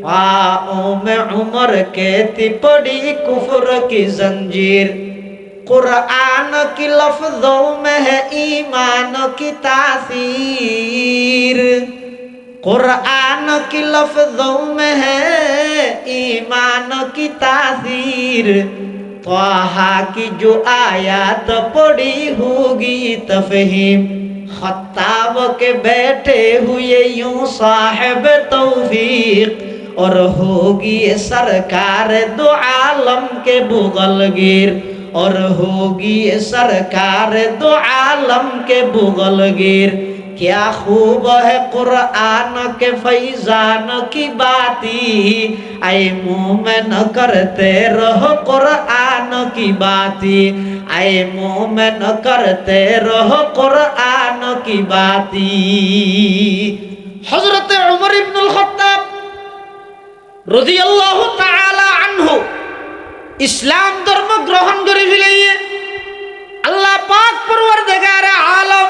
पाओं में उमर के पड़ी कुफर की जंजीर कुरान की लफ्जों में है ईमान की तासीर कुरान की लफ्जों में है ईमान की तासीर त्वाहा की जो आयत पड़ी होगी तफहीम खत्ताब के बैठे हुए यूं साहिब तौफीक और होगी सरकार दो आलम के बुगलगिर और होगी सरकार दो आलम के बुगलगिर क्या खूब है कुरान के फैजान की बाती आए मुँह में न करते रहो कुरान की बाती आए मुँह में न करते रहो कुरान की बाती हजरत उमर इब्नुल खत्ताब রাদিয়াল্লাহু তাআলা আনহু ইসলাম ধর্ম গ্রহণ করে ফেলিয়ে আল্লাহ পাক পরওয়ারদিগারে আলম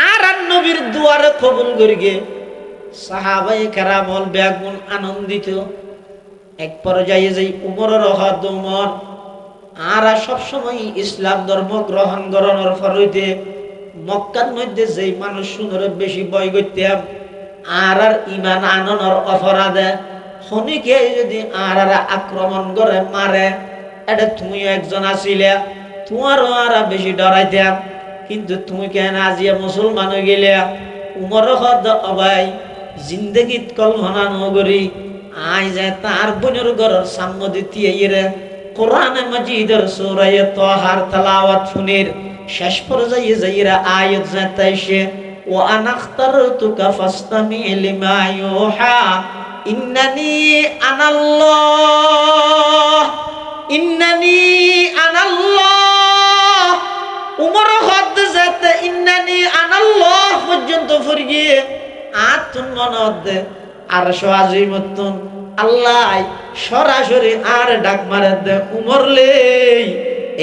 আর নবীর দুয়ারে কবুল করিগে সাহাবায়ে কেরাম হল বেগুন আনন্দিত এক পর্যায়ে যাই উমরের হদ উমর আর সব সময় ইসলাম ধর্ম গ্রহণ করানোর ফরইতে মক্কার মধ্যে যেই মানুষ শুনরে বেশি ভয় করতাম আর ঈমান আননের অপরাধে খনিকে যদি আর আক্রমণ করে মারে এটা তুমি একজন আছিলে তোমারও আর বেশি ডরাইতাম কিন্তু তুমি কেন আজিয়া মুসলমান হয়ে গেলে উমর হদ অবাই জিন্দগিত কল্পনা নগরী আই যায় তার বোনের ঘরের সাম্য দিতে কোরআনে মাজিদের সূরা তাহার তেলাওয়াত শুনির শেষ পর্যায়ে যাইরা আয়াত যাইতাইছে ওয়া আনাখতারতুকা ফাসতামি লিমা ইউহা ইন্নানি আনাল্লাহ ইন্নানি আনাল্লাহ উমর হদ যাতে পর্যন্ত ফুরি গিয়ে আতুন মনত দে আর আজিমতুন আল্লাহ সরাসরি আর ডাক মারে দে উমর লে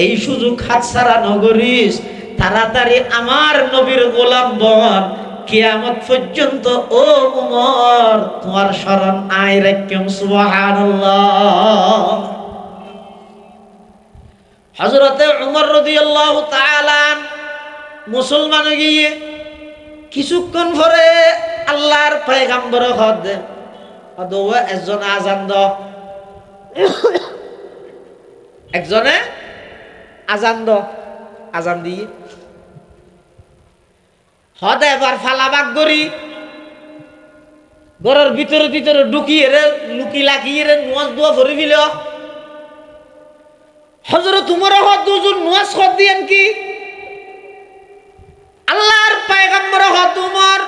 এই সুযোগ হাতছাড়া নগরিস তাড়াতাড়ি আমার নবীর গোলাম বন কিয়ামত পর্যন্ত ও উমর তোমার শরণ আয় রাখম সুবহানাল্লাহ। হযরতে উমর রাদিয়াল্লাহু তাআলা মুসলমান গিয়ে কিছুক্ষণ পরে আল্লাহর পয়গম্বর হদে হদওয়া একজন আজান দ একজনে আজান দিয়ে হদে এবার ফালাবাগ গরি ঘরের ভিতরে ঢুকিয়ে রে লুকি লাগিয়ে রে নুয়াজ দোয়া ভরে দিল। হযরত উমর হদ দুজন নুয়াজ খদ দিয়েন কি আল্লাহর পয়গম্বর হদ উমর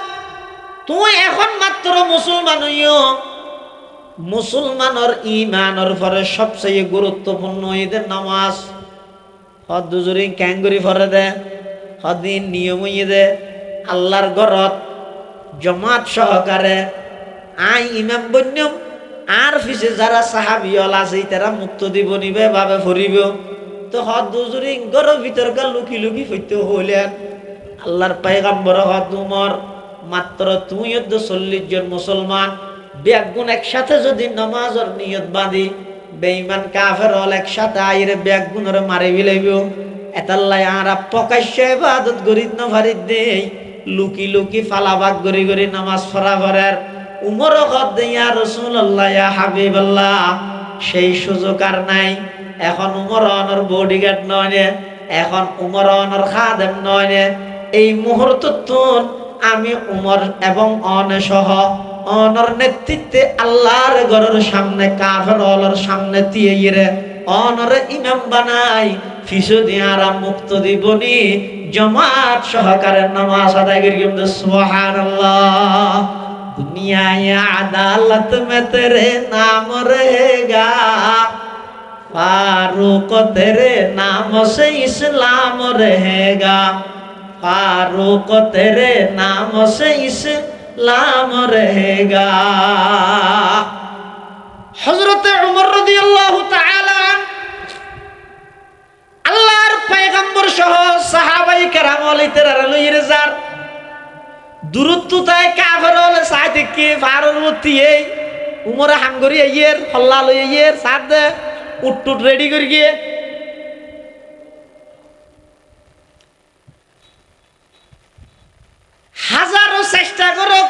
তুই এখন মাত্র মুসলমান হইও মুসলমানের ঈমানের পরে সবচেয়ে গুরুত্বপূর্ণ ঈদের নামাজ হদ দুজুরি ক্যাঙ্গুরি ফরে দে হদিন নিয়ম হইয়ে দে আল্লাহর ঘরত জমাত সহকারে আই ইমাম বন্যম আর পিছে যারা সাহাবিয়ল আছে তারা মুক্ত দিব নিবে ভাবে ফরিব তো হদ দুজুরি ঘরের ভিতরকার লুকি লুকি হইতে হইলেন আল্লাহর পয়গম্বর হদ উমর মাত্র 40 জন মুসলমান বেগুন একসাথে যদি নামাজের নিয়ত বাঁধি বেঈমান কাফের হল একসাথে আইরে বেগুনের মারি ফেলাইব এতাল্লাই আরা প্রকাশ্যে ইবাদত করিত না পারি দেই লুকি লুকি ফালাবাগ গরি গরি নামাজ পড়া করার উমর কদ ইয়া রাসূলুল্লাহ ইয়া হাবিবাল্লাহ সেই সুযোগ আর নাই। এখন উমর অনর বডিগার্ড নয় এখন উমর অনর খাদেম নয় এই মুহূর্তত আমি উমর এবং অনসহ অনর নেতৃত্বে আল্লাহর ঘরের সামনে কাফের হলর সামনে তিয়ে অনর ইমাম বানাই ফিসু দিয়ারা মুক্ত দিবনি জমাত সহকারে নামাজ আদায় করি সুবহানাল্লাহ। দুনিয়ায় আদালত में तेरे नाम रहेगा फारूक तेरे नाम से इस्लाम रहेगा फारूक तेरे नाम से इस्लाम रहेगा। हजरत उमर রাদিয়াল্লাহু তাআলা আল্লাহর পয়গম্বর সহ সাহাবায়ে কেরাম ওলিতেরা লইরে যার দূরত্বতায় কাফের হলে সাইতে কে ফারুর মতি এই উমরে হাঙ্গরি আইয়ের হল্লা লই আইয়ের সাদ দে উটটুট রেডি করি গিয়ে হাজারো চেষ্টা করো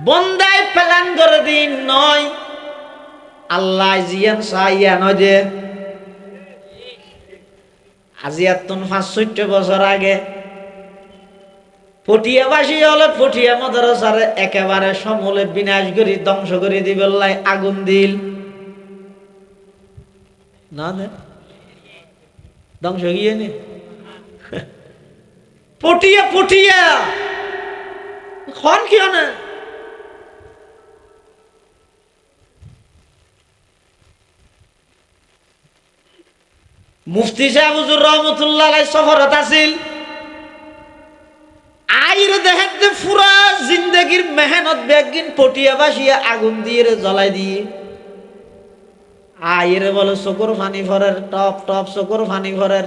বন্দায় প্ল্যান করে দিন নয় আল্লাহ জিয়ান সাইয়া নয় যে আজি এতন 5-6 বছর আগে পটিয়াবাসী হলে পটিয়া মাদ্রাসারে একেবারে সমূলে বিনাশ করি ধ্বংস করে দিবেলাই আগুন দিল না ধ্বংস গিয়ে নে পটিয়া খন কি না মুফতি সাহেব হুজুর রহমতুল্লাহ আলাইহি সফরত আছিল আইরে দেখতে পুরা জিন্দেগির মেহনত বেগিন পটিয়া বাসিয়া আগুন দিয়ে জ্বলাই দিয়ে আইরে বলে চকুর ফানি ফরের টপ টপ চকুর ফানি ফরের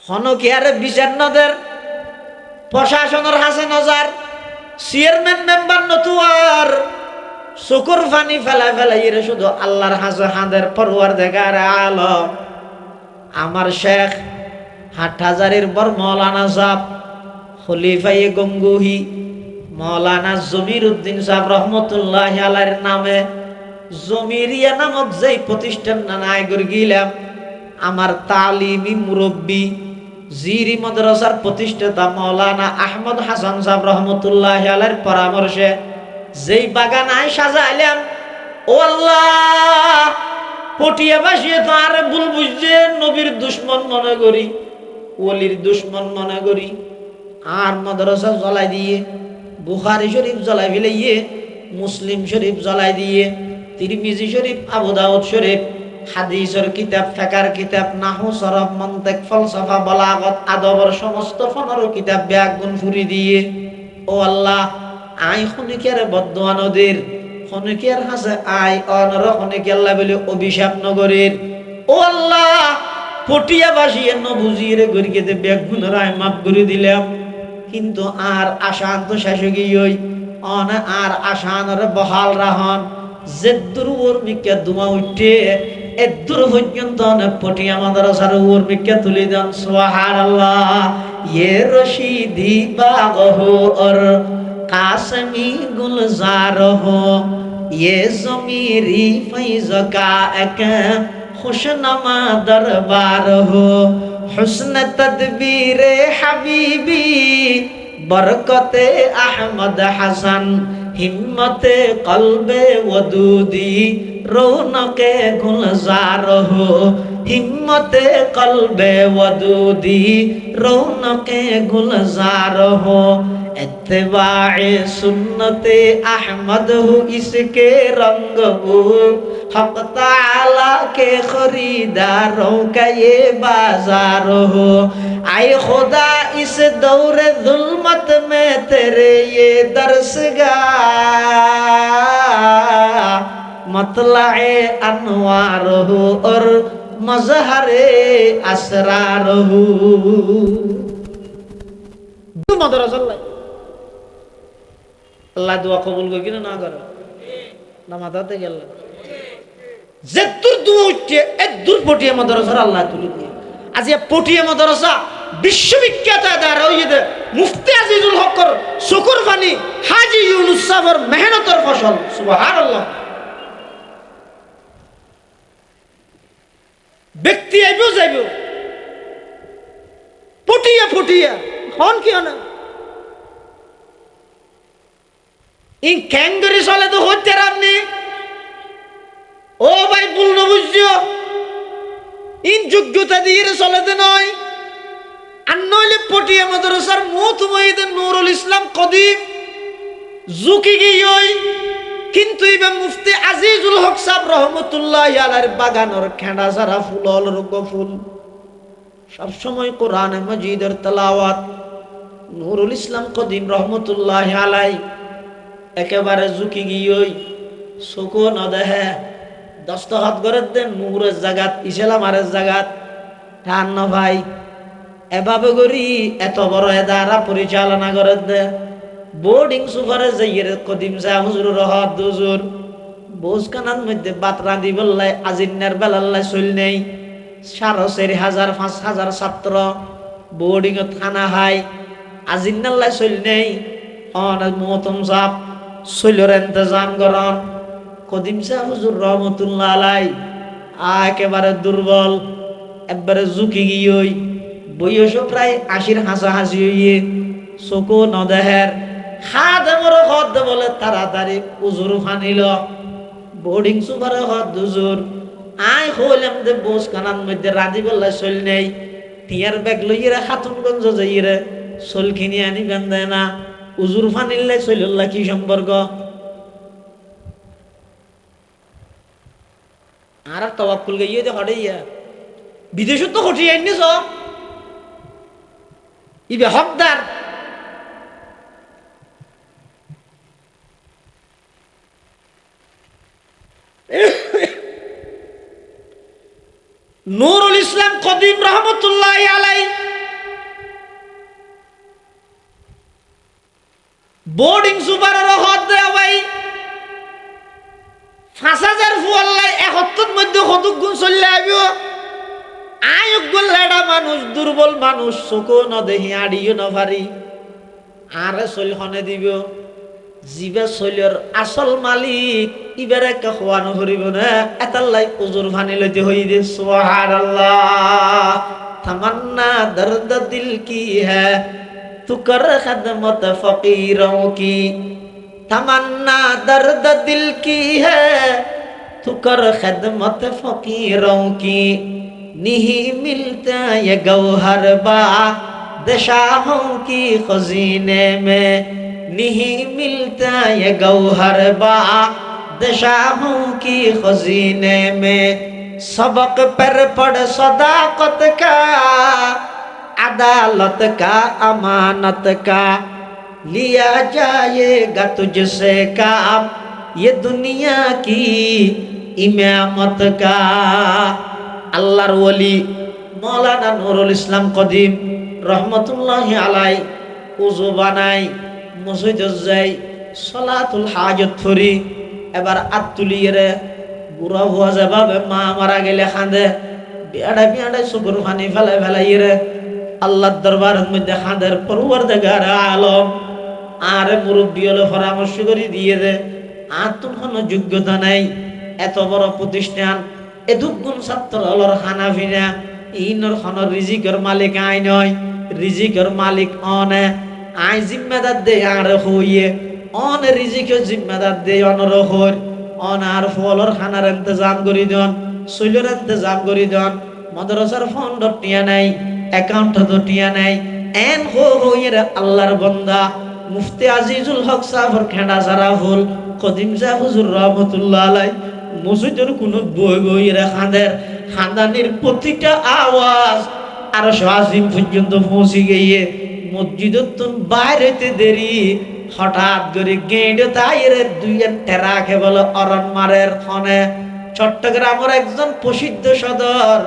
হনকিয়ারে বিচার নদের প্রশাসনের হাসে নজর চেয়ারম্যান মেম্বার নতুয়ার চকুর ফানি ফেলাই শুধু আল্লাহর হাসে হাঁদের পরওয়ারদিগার আলম আমার শেখ হাটহাজারির বর মৌলানা সাহেব খলিফায়ে গঙ্গুহি মৌলানা জমির উদ্দিন সাহেব রহমতুল্লাহ আলাইহির নামে জমিরিয়া নামক যেই প্রতিষ্ঠান নানায় গিলাম আমার তালিমি মুরব্বী জিরি মাদ্রাসার প্রতিষ্ঠাতা মৌলানা আহমদ হাসান সাহেব রহমতুল্লাহ আলাইহির পরামর্শে যেই বাগান আয় সাজাইলাম ও আল্লাহ পটিয়া বাসিয়ে তো আর ভুল বুঝছে নবীর দুশ্মন মনে করি ওলির দুশ্মন মনে করি আর মাদ্রাসা জ্বলাই দিয়ে বুখারী শরীফ জ্বলাই ফেলাইয়ে মুসলিম শরীফ জ্বলাই দিয়ে তিরমিজি শরীফ আবু দাউদ শরীফ হাদিসের কিতাব, ফিকহের কিতাব, নাহু, সরফ, মন্তিক, ফলসফা, বালাগত, আদবের সমস্ত 15 কিতাব ব্যাগ গুণ ফুরি দিয়ে, ও আল্লাহ আই খনিকের বদদুয়া নদীর, খনিকের হাসে আই অনর খনিক আল্লাহ বলে অভিশাপ নগরীর, ও আল্লাহ পটিয়া বাসিয়ে নবুজির গরিকে ব্যাগ গুণের আয় মাফ করে দিলাম। কিন্তু আর আশান তো শেষ গিয়ে অন আর আশানর বহাল রাহন যেদুর ওর মিকে ধোঁয়া উঠে এদুর পর্যন্ত পটিয়া মাদ্রাসার ওর মিকে তুলে দেন। সুবহানাল্লাহ। ইয়ে রশিদি বাগহ और कासमी गुलजार हो, ये ज़मीरी फैज़ का एक खुशनमा दरबार हो, हुस्न तदबीर हबीबी बरकते अहमद हसन, हिम्मते कल्बे वदूदी रौनके गुलजार हो, हिम्मते कल्बे वदूदी रौनके गुलजार हो, इत्तिबाए सुन्नते अहमद हो इसके रंग हो, हक ताला के खरीदारों का ये बाजार हो, आए खुदा इस दौर जुल्मत में तेरे ये दर्सगाह मतलाए अनवार हो और मजहरे असरार हो। আল্লাহ দোয়া কবুল করে কিনা না করে না মাথাতে গেল যে দূর দূর উঠছে এত দূর পটিয়া মাদ্রাসার আল্লাহ তুলে দিয়ে আজ পটিয়া মাদ্রাসা বিশ্ববিখ্যাত আদার ওই যে মুফতি আজিজুল হকর শুকুর ফানি হাজী ইউনুস সাহেবের মেহনতের ফসল। সুবহানাল্লাহ। ব্যক্তি আইব যাইব পটিয়া পটিয়া হন কি না ইন ক্যাঙ্গরি চলে তো হচ্ছে আপনি ও ভাই ভুল বুঝছো ইন যোগ্যতা দিয়ে চলেতে নয় আর নইলে পটিয়া মাদ্রাসার মুহতমঈদ নুরুল ইসলাম কদিম ঝুঁকি গিয়ে কিন্তু ইবা মুফতি আজিজুল হক সাহেব রহমতুল্লাহ আলাইহির বাগানের খেঁড়া সারা ফুল হল রোগ ফুল সব সময় কোরআন মাজিদের তেলাওয়াত। নুরুল ইসলাম কদিম রহমতুল্লাহ আলাইহি একেবারে ঝুঁকি গিয়ে চকু নদেহে দস্তখত করে দেন মুহুরের জাগাত ইসলামারের জাগাত টান ন ভাই এভাবে করি এত বড় এদারা পরিচালনা করে দে বোর্ডিং সুপারে যাইয়ের কদিম সাহেব হুজুর রহত হুজুর বোঝখানার মধ্যে বাত রাঁধি বললাই আজিন্নার বেলাল্লাই চল নেই 4,500 5,000 ছাত্র বোর্ডিং খানা হাই আজিন্নাল্লাই চল নেই অনেক মহতম সাপ শৈলর ইন্তজাম করন কদিম সাহেব হুজুর রহমতুল্লাহ আলাই একেবারে দুর্বল একবারে ঝুঁকি গিয়ে বয়সও প্রায় 80 হাসাহাসি হইয়ে চকু নদেহের খাদে মরো হদ বলে তাড়াতাড়ি উজুর ফানিল বোর্ডিং সুপারে হদ হুজুর আই হইলাম দে বোস কানার মধ্যে রাধি বললা চল নেই টিয়ার ব্যাগ লইয়ে খাতুনগঞ্জ যাইয়ে চল কিনে আনি বেন্দে না উজুর ফানিল্লাই চলল্লা কি সম্পর্ক আর তওয়াক্কুল গাইয়ে দে হড়াইয়া বিদেশত তো হটিয়ে আনিস ইবে হকদার নুরুল ইসলাম কদিম রহমতুল্লাহ আলাইহি বোর্ডিং সুপারের হদ দেয়া ভাই 5,000 ফুয়াল্লাই 71 মধ্যে কতক গুণ চলে আইব আয়ক গোল্লাডা মানুষ দুর্বল মানুষ চকু ন দেখি আড়িও ন পারি আরে চলখনে দিব জিবে চলিয়র আসল মালিক ইবারে কে খোয়ানো করিব না এতাল্লাই উজুর ভানি লইতে হই দে। সুবহানাল্লাহ। तमन्ना दर्द दिल की है तू कर खदमत फकीरों की, तमन्ना दर्द दिल की है तू कर खदमत फकीरों की, नहीं मिलता ये गौहर बादशाहों की खजीने में, नहीं मिलता ये गौहर बादशाहों की खजीने में, सबक पर पढ़ सदाकत का, अदालत का, अमानत का, लिया जाएगा तुझसे काम, ये दुनिया की इमामत का। আল্লাহর ওলি মৌলানা নুরুল ইসলাম কদিম রহমতুল্লাহি আলাই উযু বানাই, মসজিদে যাই, সলাতুল হাজত পড়ি, এবার আত্তুলিয়ে বুড়া হওয়া যাবে, মা মারা গেলে কাঁদে, বিয়াডা বিয়াডা চকুর পানি ফেলাই ফেলাই রে আল্লাহর দরবারের মধ্যে কাঁদের পরওয়ারদিগার আলম। আর মুরব্বী হলে পরামর্শ করে দিয়ে দে, আর তোর কোনো যোগ্যতা নাই, এত বড় প্রতিষ্ঠান, এ দুগুণ ছাত্র হলর হানাফিনা, ইনর খন রিজিকের মালিক আই নয়, রিজিকের মালিক অনে, আই জিম্মেদার দে আর হইয়ে, অন রিজিকের জিম্মেদার দে অনর হর, অন আর ফলর খানার ইন্তজাম করি দন, শৈলের ইন্তজাম করি দন, মাদ্রাসার ফন্ড টিয়া নাই, অ্যাকাউন্ট তো টিয়া নাই, এন হইয়ে আল্লাহর বন্দা মুফতি আজিজুল হক সাহেবের খেঁড়া সারা ফুল কদিম সাহেব হুজুর রহমতুল্লাহ আলাই মসজিদের কোনো বই বই খাঁদের খানদানির প্রতিটা আওয়াজ আর আজিম পর্যন্ত পৌঁছে গিয়ে মসজিদের তো বাইরেতে দেরি, হঠাৎ করে গেঁড়ে তাইরে দুই টেরা কেবল অরণ মারের খনে চট্টগ্রামের একজন প্রসিদ্ধ সদর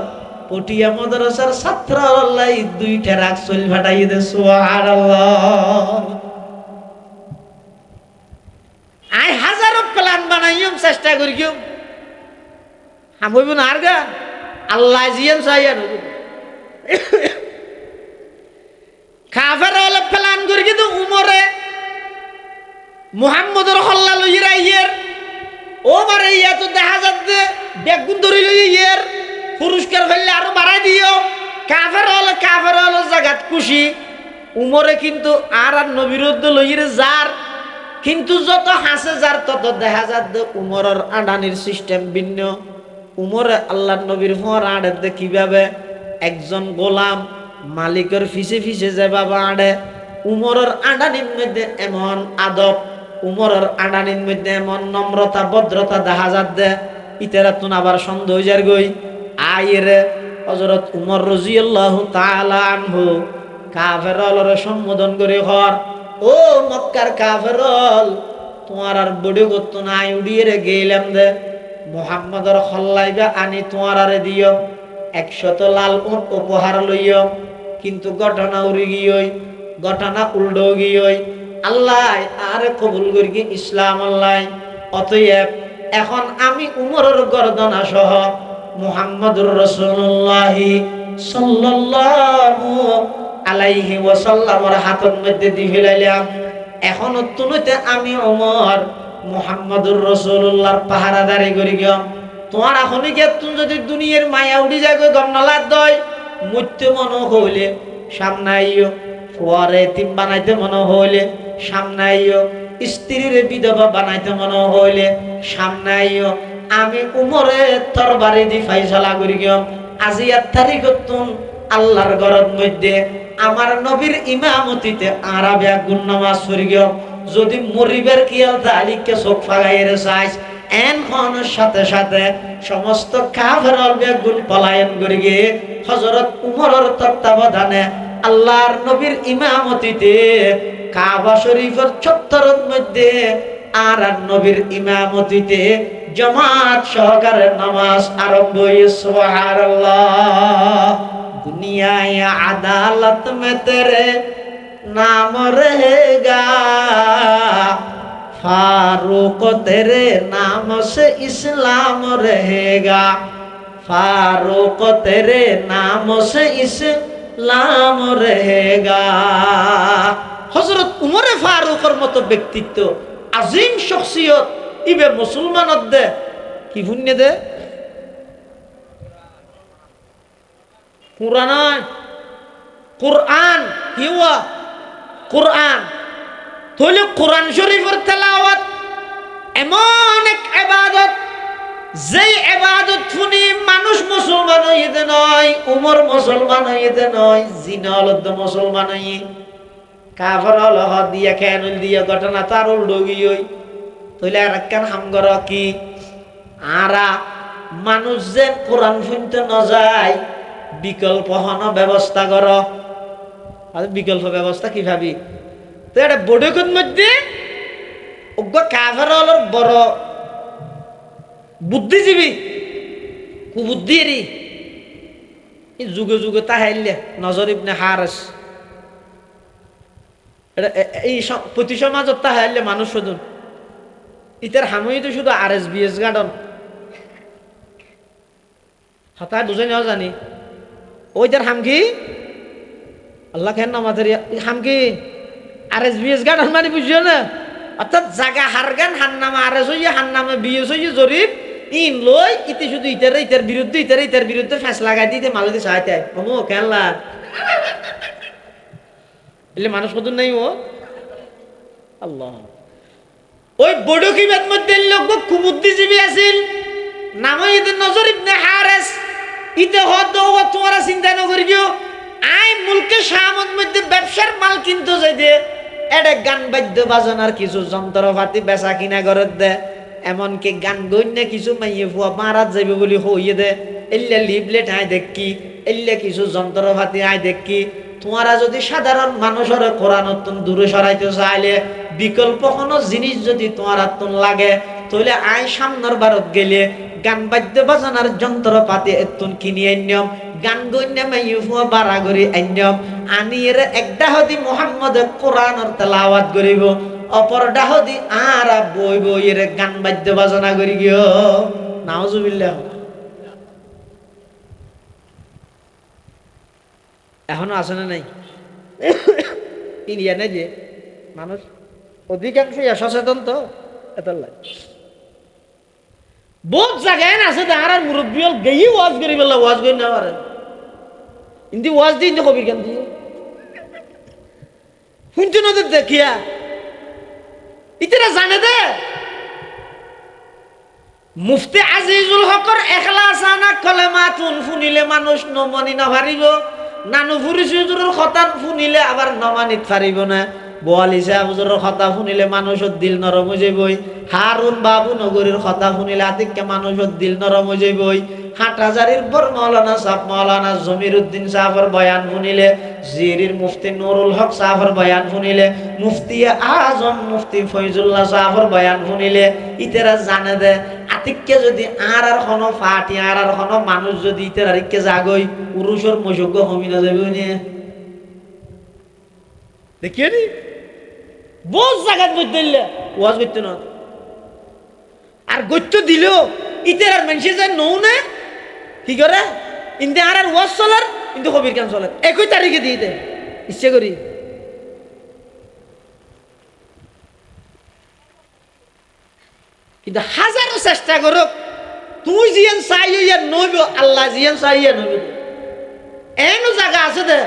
পটিয়া মাদ্রাসার ছাত্র আল্লাহ দুই টেরা চল ভাটাই দে সুবহানাল্লাহ। আই হাজারো প্ল্যান বানাইম চেষ্টা করিম হামইব না আর গান আল্লাহ জিয়ান চাইয়ান কাফের হলে প্ল্যান করি কিন্তু উমরে মুহাম্মদুর হল্লা লইরা ইয়ের ও মারে ইয়া তো দেখা যাচ্ছে বেগুন ধরি লই ইয়ের পুরস্কার ফেললে আরো বাড়াই দিও। কাফের হলে জাগাত খুশি উমরে কিন্তু আর নবিরুদ্ধ লইরে যার, কিন্তু যত হাসে যার তত দেখা যাচ্ছে উমরের আডানির সিস্টেম ভিন্ন। উমরে আল্লাহ নবীর হর আড়ে দে কিভাবে একজন গোলাম মালিকের ফিসে ফিসে যে বাবা আড়ে, উমরের আডানির মধ্যে এমন আদব, উমরের আডানির মধ্যে এমন নম্রতা ভদ্রতা দেখা যাচ্ছে ইতারা তুন আবার সন্দেহ যার গই আইরে হযরত উমর রাদিয়াল্লাহু তাআলা আনহু কাফেরলরে সম্বোধন করে হর ও মক্কার কাফেরল তোমার আর বড় গত নাই উড়িয়ে গেলাম দে মুহাম্মদর খল্লাইবা আনি তোমার আরে দিও 100 লাল উট উপহার লইও, কিন্তু ঘটনা উড়ি গিয়ে ঘটনা উল্টো গিয়ে আল্লাহ আর কবুল করি ইসলাম আল্লাহ। অতএব এখন আমি উমরের গর্দনা সহ মুহাম্মদুর রাসূলুল্লাহ সাল্লাল্লাহু আলাইহি ওয়াসাল্লামের হাতের মধ্যে দি ফেলাইলাম। এখন তুনুতে আমি ওমর মুহাম্মদুর রাসূলুল্লাহর পাহারাদারি করি গম। তোমার এখনই কে তুমি যদি দুনিয়ার মায়া উড়ি যায় গমনালার দয় মুত্তে মনে হইলে সামনে আইও, পরে তিম বানাইতে মনে হইলে সামনে আইও, স্ত্রীর বিধবা বানাইতে মনে হইলে সামনে আইও। আমি উমরে তরবারি দি ফাইসালা করি গম। আজি 8 তারিখ তুন আল্লাহর ঘরের মধ্যে আমার নবীর ইমামতিতে আরাবে গুণ নামাজ পড়ি গম। যদি মরিবের কিয়াল তালিকে চোখ ফাগাইরে চাইস এন হনের সাথে সাথে সমস্ত কাফেরল বেগুন পলায়ন করি গিয়ে হযরত উমরের তত্ত্বাবধানে আল্লাহর নবীর ইমামতিতে কাবা শরীফের চত্বরের মধ্যে আর নবীর ইমামতিতে জামাত সহকারে নামাজ আরম্ভ হইছে। সুবহানাল্লাহ। দুনিয়ায় আদালত মে তেরে नाम रहेगा, फारूक तेरे नाम से इस्लाम रहेगा, फारूक तेरे नाम से इस्लाम रहेगा। हजरत उमर फारूकर मतो व्यक्तित्व আজিম শখসিয়ত ইবে মুসলমানত দে কি পুণ্য দে কুরআন কুরআন হিওয়া কুরআন তাহলে কোরআন শরীফের তেলাওয়াত এমন এক ইবাদত যেই ইবাদত শুনি মানুষ মুসলমান হইতে নয়, উমর মুসলমান হইতে নয়, জিনালত মুসলমান হই কাফর হল দিয়া কেন দিয়া ঘটনা তার উল্টো গিয়ে তাহলে আর কেন হামগর কি আরা মানুষ যে কোরআন শুনতে না যায় বিকল্প হন ব্যবস্থা কর। আর বিকল্প ব্যবস্থা কি ভাবি তো এটা বড়কর মধ্যে অজ্ঞ কাফের হল বড় বুদ্ধিজীবী কুবুদ্ধিরি যুগে যুগে তাহাইলে নজর ইবনে হারেস এই প্রতি সমাজত তাহাইলে মানুষ শুধু ইতার হামই তো শুধু RSBS গার্ডন হঠাৎ বুঝে নেওয়া জানি ওইটার হাম কি আল্লাহ খেন আমাদের হাম কি RSBS গার্ডন মানে বুঝিও না অর্থাৎ জাগা হারগান হান্নামা RS হইয়া হান্নামে BS হইয়া জরিপ ইন লই ইতি শুধু ইতার বিরুদ্ধে ফ্যাস লাগাই দিতে মালদি চাইতে অমো খেলা এলে মানুষ কত নাই ও আল্লাহ ওই বড়কিবাদ মধ্যে লোক কুবুদ্ধিজীবী আছিল নাম ইদের নজর ইবনে হারেস ইতে হদ তোমরা চিন্তা না করিও আই মুলকে শামত মধ্যে ব্যবসার মাল কিনতে যাই দে এডে গান বাদ্য বাজনার কিছু যন্ত্রপাতি বেচা কিনা করে দে এমনকি গান গন্যা কিছু মাইয়ে ফুয়া মারাত যাইবে বলি হইয়ে দে এল্লা লিফলেট আয় দেখি এল্লা কিছু যন্ত্রপাতি আয় দেখি তোমরা যদি সাধারণ মানুষের কোরআনতন দূরে সরাইতে চাইলে বিকল্প কোনো জিনিস যদি তোমার আত্মন লাগে তাহলে আই সামনের ভারত গেলে গান বাদ্য বাজনার যন্ত্রপাতি এতুন কিনি আনিয়ম গান গন্যা মাইয়ে ফুয়া বাড়া করি আনিয়ম আনি এর একটা হদি মুহাম্মদ কোরআনের তেলাওয়াত করিব অপর ডাহদি আর বই বই এর গান বাদ্য বাজনা করি গিয়ে নাউজুবিল্লাহ এখনো আছে না নাই ইন্ডিয়া নেই যে মানুষ অধিকাংশই সচেতন তো এত বহুত জায়গায় আছে আর মুরব্বী হল গেই ওয়াজ করি বললা ওয়াজ করি না পারে ইন্দি ওয়াজ দিন কবির গান দিয়ে শুনছো না দেখিয়া ইতারা জানে দে মুফতি আজিজুল হকর এখলাস আনা কলেমাতুন শুনিলে মানুষ নমনি না পারিব নানু ফুরিসুজুরের কথা শুনিলে আবার নমানিত পারিব না বোয়ালি সাহেবুজুরের কথা শুনিলে মানুষের দিল নরম হয়ে যাবই হারুন বাবু নগরীর কথা শুনিলে আতিককে মানুষের দিল নরম হয়ে যাবই হাটহাজারির পর মাওলানা জমির উদ্দিন সাহেবের বয়ান শুনিলে জিরির মুফতি নুরুল হক সাহেবের বয়ান শুনিলে মুফতি আজম মুফতি ফয়জুল্লাহ সাহেবের বয়ান শুনিলে ইতারা জানে দে আতিককে যদি আর কোনো ফাটি আর কোনো মানুষ যদি ইতার আরিককে জাগই পুরুষের মযোগ্য হমি না যাবে নিয়ে দেখিয়ে নি বহু জায়গাত মধ্যে ওয়াজ করতে না আর গত্য দিল ইতার আর মানুষের যায় নৌ না কি করে ইন্দে আর ওয়াজ চলার কিন্তু কবির গান চলে 21 তারিখে দিয়ে দেয় ইচ্ছে করি কিন্তু হাজারো চেষ্টা করুক তুই জিয়ান চাইয়া নইব আল্লাহ জিয়ান চাইয়া নইব এমন জায়গা আছে দে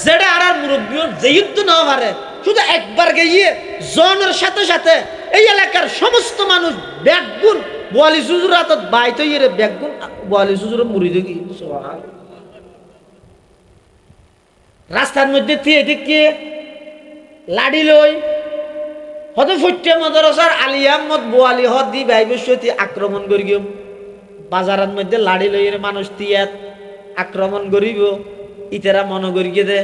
যেটা আর মুরব্বী যেয়ুদ্ধ না পারে শুধু একবার গিয়ে জনের সাথে সাথে এই এলাকার সমস্ত মানুষ ব্যাগুন বোয়ালি সুজুর হাতত বাইত ইয়ে ব্যাগুন বোয়ালি সুজুর মুড়ি দেখি রাস্তার মধ্যে থিয়ে দেখিয়ে লাড়ি লই হতে ফুটে মাদ্রাসার আলী আহমদ বোয়ালি হদ দি বাইবস্বতী আক্রমণ করি গিয়ে বাজারের মধ্যে লাড়ি লইয়ের মানুষ তিয়াত আক্রমণ করিব ইতারা মনে করি দে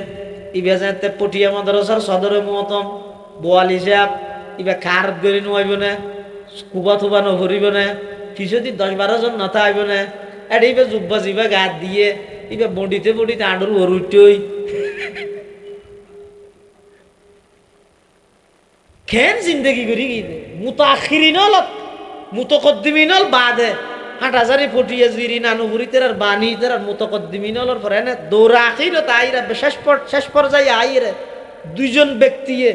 ইবে যাতে পটিয়া মাদ্রাসার সদরে মহতম বোয়ালি সাহেব ইবে কার গড়ি নোয়াইব না কুবা থুবা নভরিব না কিছুদিন 10-12 জন নথা আইব না এটা ইবে জুব্বা জিবা গাত দিয়ে ইবে বডিতে আডুর ওরুটই খেন জিন্দগি করি কি মুতাখিরিন হল মুতকদ্দিমিন হল বাদে হাটহাজারি ফটিয়া জিরি নানুপুরি তেরার বানি তেরার মুতকদ্দিমিন হলর পরে না দৌড়া আখির তাইরা শেষ পর্যায়ে আইরে দুইজন ব্যক্তিয়ে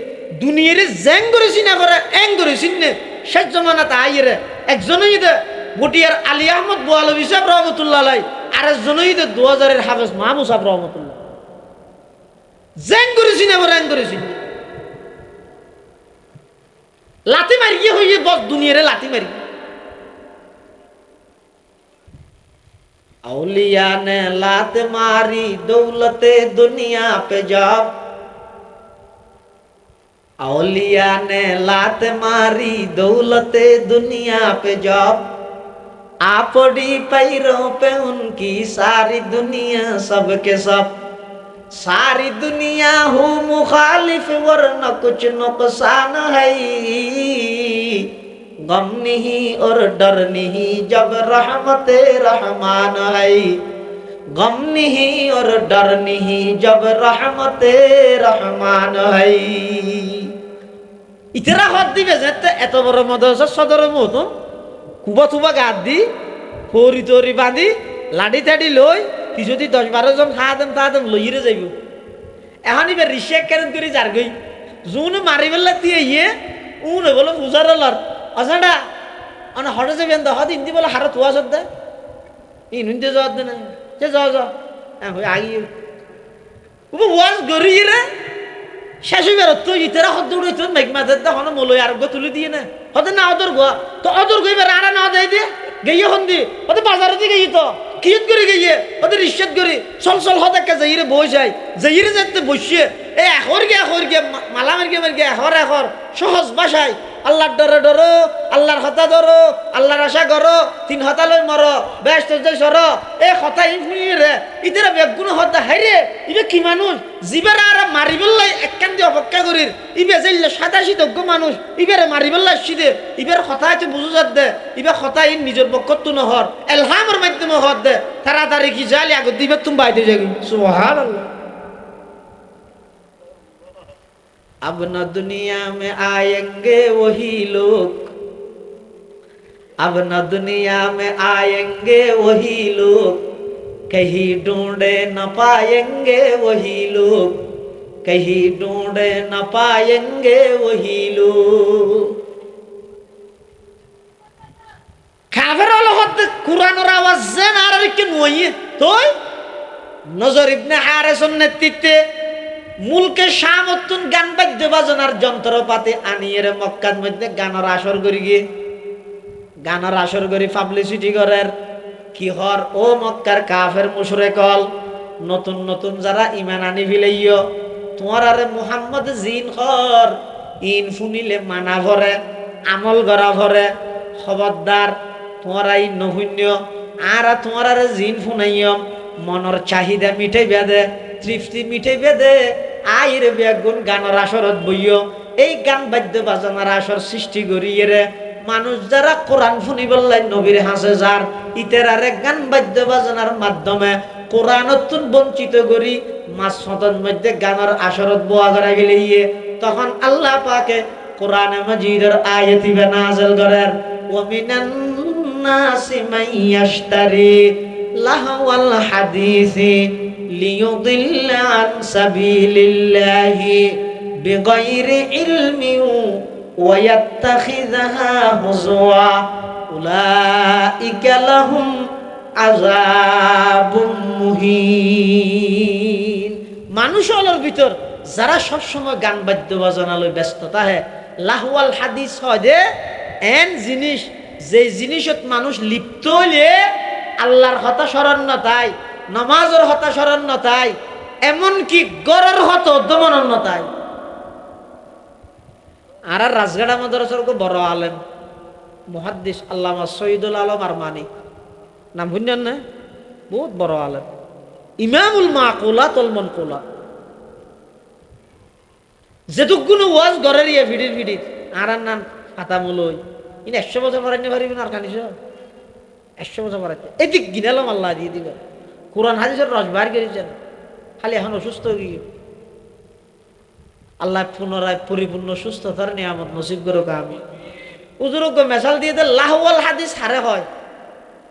দুনিয়ার জ্যাং করেছি না করে এং করেছি না শেষ জমানাতে আইরে একজনই দে বটিয়ার আলী আহমদ বোয়ালবি সাহেব রহমতুল্লাহ আলাই আর একজনই দে 2000-এর হাফেজ মাহমুদ সাহেব রহমতুল্লাহ জ্যাং করেছি না করে এং করেছি লাথি মারি গিয়ে হইয়ে বস দুনিয়ারে লাথি মারি औलिया ने लात मारी दौलते दुनिया पे जब औलिया ने लात मारी दौलते दुनिया पे जब आपड़ी पैरों पे उनकी सारी दुनिया सबके सब सारी दुनिया हो मुखालिफ वरना कुछ नुकसान है गम नहीं और डर नहीं जब रहमते रहमान है गम नहीं और डर नहीं जब रहमते रहमान है ইতেরা হদ দিবে যে এত বড় মাদ্রাসা সদর মতো কুবা থুবা গাদ দি হরি তরি বাঁধি লাডি থাডি লই কি যদি 10-12 জন খাওয়া দেম লইরে যাইব এখন এবার রিশেক কেন করি যার গই জুন মারি বেলা দিয়ে ইয়ে উন বলো পূজার লর আসাডা আনা হড়ে যাবেন দহ দিন দি বলে হারা থুয়া সদ্দা ইনুনতে যাওয়া দে না যে যাও যাও হ্যাঁ হই আগি উব ওয়াজ গরিরে শেষে বেরো তুই ইতেরা হদ উড়ে তুই মেঘ মাঝে হন মলই আরোগ্য তুলে দিয়ে না হতে না অদর গো তো অদর গই বের আরা না দেই দিয়ে গইয়ে হন দি হতে বাজারে দিয়ে গই তো কিয়ত করে গইয়ে হতে রিশত করে চল চল হতে কে যাইরে বই যায় যাইরে যেতে বসিয়ে এ এখন গে মালা মার গে এখন সহজ ভাষায় আল্লাহর ডরে ডরো আল্লাহর কথা ধরো আল্লাহর আশা করো 3 হতা লই মরো বেশ তো যাই সর এ কথা ইফনি রে ইতেরা বেগুন হতা হাইরে ইবে কি মানুষ জিবারা আর মারিবল্লাই একখান দিয়ে অপেক্ষা করির ইবে যাইলে 87 তজ্ঞ মানুষ ইবেরে মারিবল্লাই সিদে ইবের কথা আছে বুঝু যাত দে ইবে কথা ইন নিজের বকত নহর এলহামের মাধ্যমে হদ দে তাড়াতাড়ি কি জালি আগে দিবে তুমি বাইতে যাবি সুবহানাল্লাহ अब न दुनिया में आएंगे वही लोग अब न दुनिया में आएंगे वही लोग कहीं ढूंढे न पाएंगे वही लोग कहीं ढूंढे न पाएंगे वही लोग কাফের লগত কুরআনের আওয়াজ যেন আর কি নয় তোই নজর ইবনে হারিসের নেতৃত্বে মুলকে শামতুন গান বাদ্য বাজনার যন্ত্রপাতি আনিয়ে মক্কার মধ্যে গানের আসর করি গিয়ে গানের আসর করি পাবলিসিটি করার কি হর ও মক্কার কাফের মুশরিকল নতুন নতুন যারা ঈমান আনি ফিলাইও তোমার আরে মুহাম্মদ জিন হর ইন ফুনিলে মানা ভরে আমল করা ভরে খবরদার তোমরা এই নহুন্য আর তোমার আরে জিন ফুনাইও মনের চাহিদা মিটাই বেদে তৃপ্তি মিটাই বেদে আইরে বেগুন গানের আসরত বইও এই গান বাদ্য বাজনার আসর সৃষ্টি করিয়ে রে মানুষ যারা কোরআন শুনি বললেন নবীর হাসে যার ইতেরারে গান বাদ্য বাজনার মাধ্যমে কোরআনতুন বঞ্চিত করি মাসফতন মধ্যে গানের আসরত বোয়া করা গেলে তখন আল্লাহ পাকে কোরআনে মাজিদের আয়াতি নাযিল করেন ওয়া মিনান নাসি মাইয়াশতারি লাহওয়াল হাদিসি ليضل عن سبيل الله بغير علم ويتخذها هزوا أولئك لهم عذاب مهين মানুষের ভিতর যারা সব সময় গান বাদ্য বাজনা লই ব্যস্ততা হে লাহওয়াল হাদিস হয় যে এন জিনিস যে জিনিসত মানুষ লিপ্ত হইলে আল্লাহর কথা স্মরণ না তাই নামাজের হতা স্মরণ ন তাই এমনকি গরের হত উদ্যমন ন তাই আর রাজগাড়া মাদ্রাসার বড় আলেম মুহাদ্দিস আল্লামা সৈয়দুল আলম আরমানি নাম শুনছেন না বহুত বড় আলেম ইমামুল মাকুলাত ওয়াল মানকুলাত যেটুকুনো ওয়াজ গরের ইয়ে ভিডির আর নাম আতামুলই ইন 100 বছর পরাইতে পারিবেন আর কানিস 100 বছর পরাইতে এদিক গিনালাম আল্লাহ দিয়ে দিবেন কোরআন হাদিসের রস বার করেছেন খালি এখন অসুস্থ গিয়ে আল্লাহ পুনরায় পরিপূর্ণ সুস্থতার নিয়ামত নসিব করুক আমি উজুরক মেশাল দিয়ে দে লাহওয়াল হাদিস হারে হয়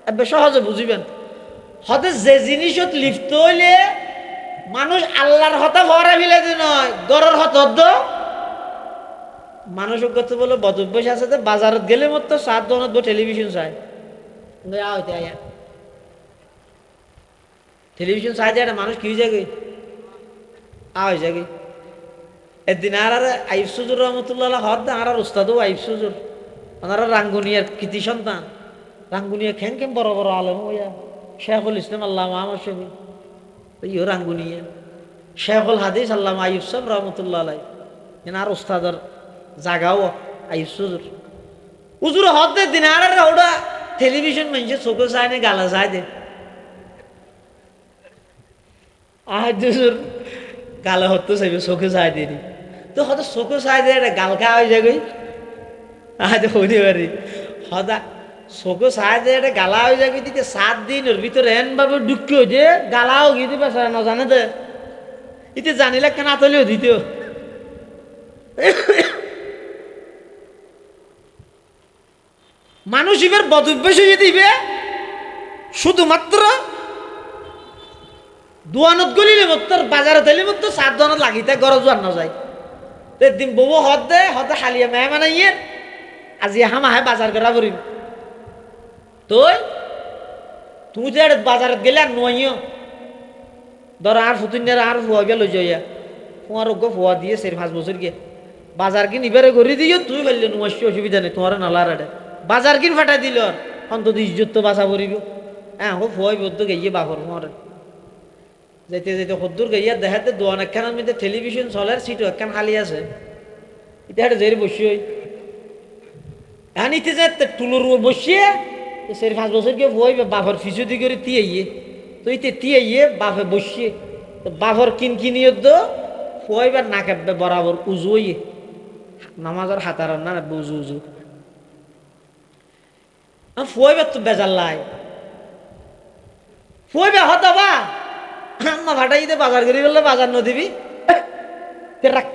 এবার সহজে বুঝিবেন হতে যে জিনিসত লিপ্ত হইলে মানুষ আল্লাহর হতা ভরা ফেলে নয় গরর হত মানুষ তো বলে বদভ্যাস আছে বাজারত গেলে মতো 7 দোকানত টেলিভিশন চায় হইতে আয়া টেলিভিশন চাই দিয়ে মানুষ কি হয়ে যায় হয়ে যায় একদিন আর আইব সুজুর রহমতুল্লাহ হদ আর উস্তাদও আইব সুজুর ওনারা রাঙ্গুনিয়ার কৃতি সন্তান রাঙ্গুনিয়া খেন খেম বড় বড় আলম হইয়া শেখুল ইসলাম আল্লাহ আমার শহীদ ইও রাঙ্গুনিয়া শেখুল হাদিস আল্লাহ আইব সব রহমতুল্লাহ আলাই আর উস্তাদর জাগাও আইব সুজুর উজুর হদ দিন আর ওটা টেলিভিশন মানুষে চোখে চায় না গালা চায় দে দুজোর গালা হতো চাইবে চোখে চায় দেরি তো হয়তো চোখে চায় দে এটা গাল খাওয়া হয়ে যাবে হতে পারি সদা চোখে চায় দে এটা গালা হয়ে যাবে দিতে 7 দিনের ভিতরে এন ভাবে ঢুকি যে গালাও গিয়ে দিবে না জানে দে ইতে জানিলে কেন আতলেও দিত মানুষ এবার বদভ্যাস হয়ে দিবে শুধুমাত্র দোয়ানত গলিলে মতো বাজারে তেলে মতো 7 দোয়ানত লাগিতে গরজ আর না যায় দিন বউ হদ দে হতে হালিয়া মেয়ে মানাইয়ে আজি হামাহে বাজার করা করিম তুমি যে বাজারত গেলে আর নইও ধর আর ফুতুনের আর ফুয়া গেল যাইয়া ফুয়ার ফুয়া দিয়ে 4-5 বছর গিয়ে বাজার কিন ইবারে করে দিও তুই বললে নমস্য অসুবিধা নেই তোমার নালার আড়ে বাজার কিন ফাটাই দিল অন্তত ইজ্জত তো বাঁচা পড়িব হ্যাঁ হো ফুয়াই বদ্ধ গাইয়ে বাপর তোমার যেতে যেতে সদ্দুর গাইয়া দেখাতে দোয়ান একখানের মধ্যে টেলিভিশন চলার সিটও একখান খালি আছে এটা একটা জের বসিয়ে হানিতে যে টুলোর বসিয়ে 4-5 বছর গিয়ে ফুয়াই বাপর ফিসুদি করে তিয়ে তো ইতে তিয়ে বাপে বসিয়ে বাপর কিনিয়ে দো ফুয়াইবার না কাটবে বরাবর উজু হইয়ে নামাজের হাতার না উজু উজু ফুয়াইবার তো বেজার লাই ফুয়াইবা হতবা আম্মা ভাটাই দে বাজার করি বললে বাজার ন দিবি রাখ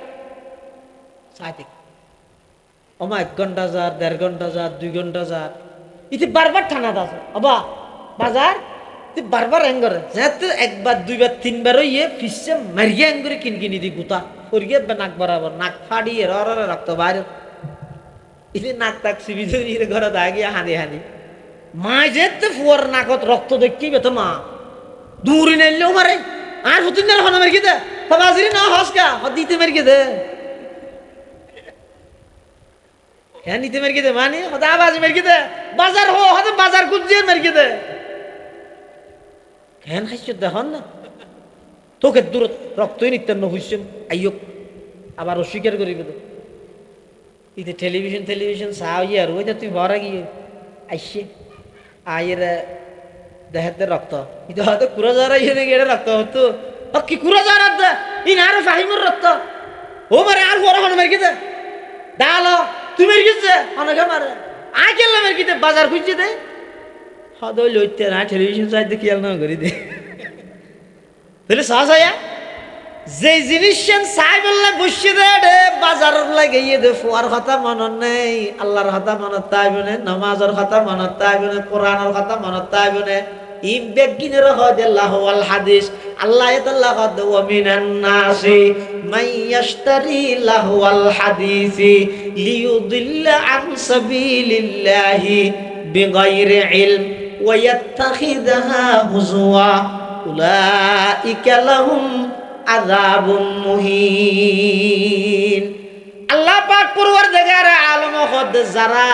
ওমা 1 ঘন্টা যার 1.5 ঘন্টা যার 2 ঘন্টা যার ইতি বারবার ঠানাত আছে অবা বাজার তুই বারবার হ্যাং করে যেহেতু 1বার 2বার 3বার ইয়ে ফিসে মারিয়া হ্যাং করে কিনি দি গুতা ফরিয়ে নাক বরাবর নাক ফাড়িয়ে ররে রক্ত বাইরে ইলে নাক তাক সিবি ধরে ঘরে দাগিয়া হানি হানি মা যেতে ফুয়ার নাকত রক্ত দেখিবে তো মা দূরি নাইলেও মারে আর হুতুন না হন মারি দে বাজারি না হসকা দিতে মারি দে হ্যাঁ নিতে মারি দে মানে হদা আবাজ মারি দে বাজার হো হদা বাজার গুজিয়ে মারি দে কেন খাইছ দেখুন না তোকে দূর রক্তই নিতেন না হইছেন আইয়ক আবার অস্বীকার করিবে তো ইতে টেলিভিশন চাওই আর ওই তুই ভরা গিয়ে আইসে আয়ের দেখাতে রক্ত এটা হয়তো কুড়া যারা ইয়ে নাকি এটা রক্ত হতো কি কুড়া যারা ইন আরো ফাহিমুর রক্ত ও মারে আর বড় হন মারি দে ডালো তুমি মারি গেছে অনেকে মারে আয় কেলা মারি দে বাজার খুঁজছে দে হদ লইতে না টেলিভিশন চাইতে খেয়াল না করি দে তাহলে সাহস আয়া যে জিনিস চাই বললে বসে দে বাজার লাগে ইয়ে দে ফুয়ার কথা মনত নেই আল্লাহর কথা মনত তাইব না নামাজের কথা মনত তাইব না কোরআনের কথা মনত তাইব না ইম বেগিনের হদ আল্লাহ ওয়াল হাদিস আল্লাহ তাআলা কদ ওয়া মিনান নাসি মান ইয়াশতারি লাহওয়াল হাদিসি লিয়ুদিল্লা আন সাবিলিল্লাহি বিগাইরি ইলম ওয়া ইয়াত্তাখিযাহা হুজওয়া উলাইকা লাহুম আযাবুম মুহিন আল্লাহ পাক পরওয়ারদিগার আলম হদ যারা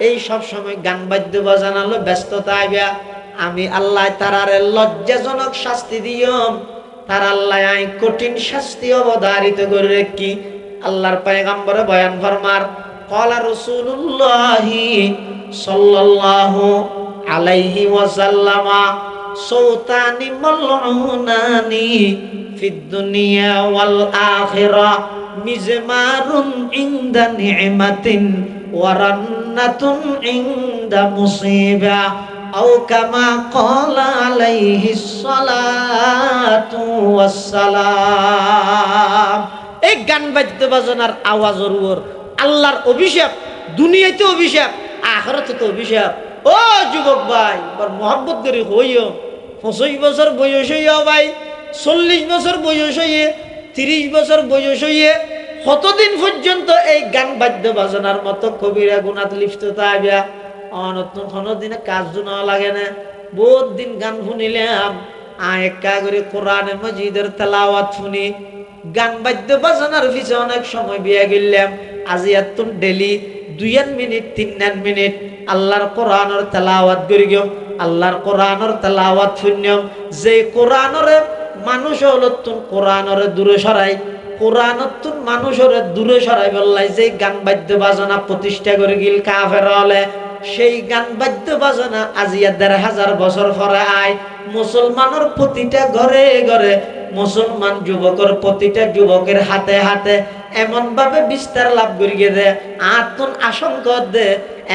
এই সব সময় গান বাদ্য বাজানালো ব্যস্ততা আইবা আমি আল্লাহ তারারে লজ্জাজনক শাস্তি দিয়ম তার আল্লাহ আই কঠিন শাস্তি অবধারিত করে রাখি আল্লাহর পয়গম্বর বয়ান ফরমার ক্বালা রাসূলুল্লাহি সাল্লাল্লাহু আলাইহি ওয়াসাল্লামা সৌতানি মালউনানি ফিদ দুনিয়া ওয়াল আখিরা মিজমারুন ইনদা নি'মাতিন ওয়া রান্নাতুন ইনদা মুসিবা আও কামা ক্বালা আলাইহিস সালাতু ওয়াস সালাম এই গান বাদ্য বাজনার আওয়াজের উপর আল্লাহর অভিশাপ দুনিয়াতে অভিশাপ আখিরাতে তো অভিশাপ ও যুবক ভাই বড় মোহাব্বত করে হইও 25 বছর বয়স হইয়া ভাই 40 বছর বয়স হইয়ে 30 বছর বয়স হইয়ে কতদিন পর্যন্ত এই গান বাদ্য বাজনার মতো কবিরা গুনাত লিপ্ত থাকবে অনতন কোনদিনে কাজ না লাগে না বহুত দিন গান শুনিলাম একা করে কোরআন মাজিদের তেলাওয়াত শুনি গান বাদ্য বাজনার পিছে অনেক সময় বিয়া গেলাম আজি এত ডেলি 2 মিনিট 3 মিনিট আল্লাহর কোরআনের তেলাওয়াত করি গিয়ে আল্লাহর কোরআনের তেলাওয়াত শুনিম যে কোরআনের মানুষ হলো তুন কোরআনের দূরে সরাই কোরআনতুন মানুষের দূরে সরাই বললাই যে গান বাদ্য বাজনা প্রতিষ্ঠা করে গিল কাফের হলে সেই গান বাদ্য বাজনা আজিয়া ১,৫০০ বছর পরে আয় মুসলমানের প্রতিটা ঘরে ঘরে, মুসলমান যুবকের প্রতিটা যুবকের হাতে হাতে এমন ভাবে বিস্তার লাভ করিয়ে দে, আত্মন আশঙ্কা দে,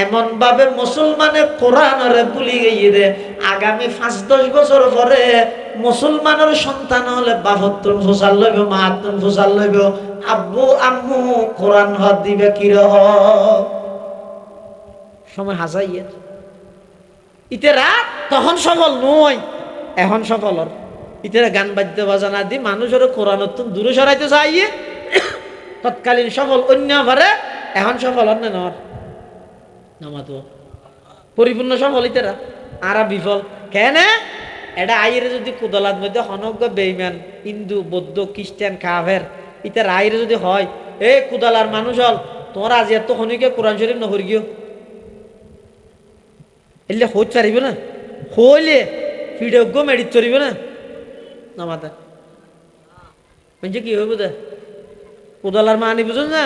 এমন ভাবে মুসলমানের কোরআনরে ভুলি গিয়ে দে, আগামী ৫-১০ বছর পরে মুসলমানের সন্তান হলে বাপত্তন ফুসাল লইব, মাহাত্তন ফুসাল লইব, আব্বু আম্মু কোরআন হাত দিবে কিরহ সময় হাসাইয়ে ইতেরা তখন সফল নয়, এখন সফল। ইতেরা গান বাদ্য বাজানা দি মানুষের কোরআন দূরে সরাইতে চাইয়ে তৎকালীন সফল অন্য ভারে, এখন সফল অন্য নর নামাতো পরিপূর্ণ সফল ইতেরা আরা বিফল কেন? এটা আইরে যদি কুদলার মধ্যে হনজ্ঞ বেইমান হিন্দু বৌদ্ধ খ্রিস্টান কাফের ইতার আইরে যদি হয়, এ কুদালার মানুষ হল তোমার আজ এত খনিকে কোরআন শরীফ নহর গিয়েও এলে হইত পারিব না, হইলে ভিডিওজ্ঞ মেডিট চলিব না নামাতা মানে কি হইব দে কোদালার মানি বুঝুন না,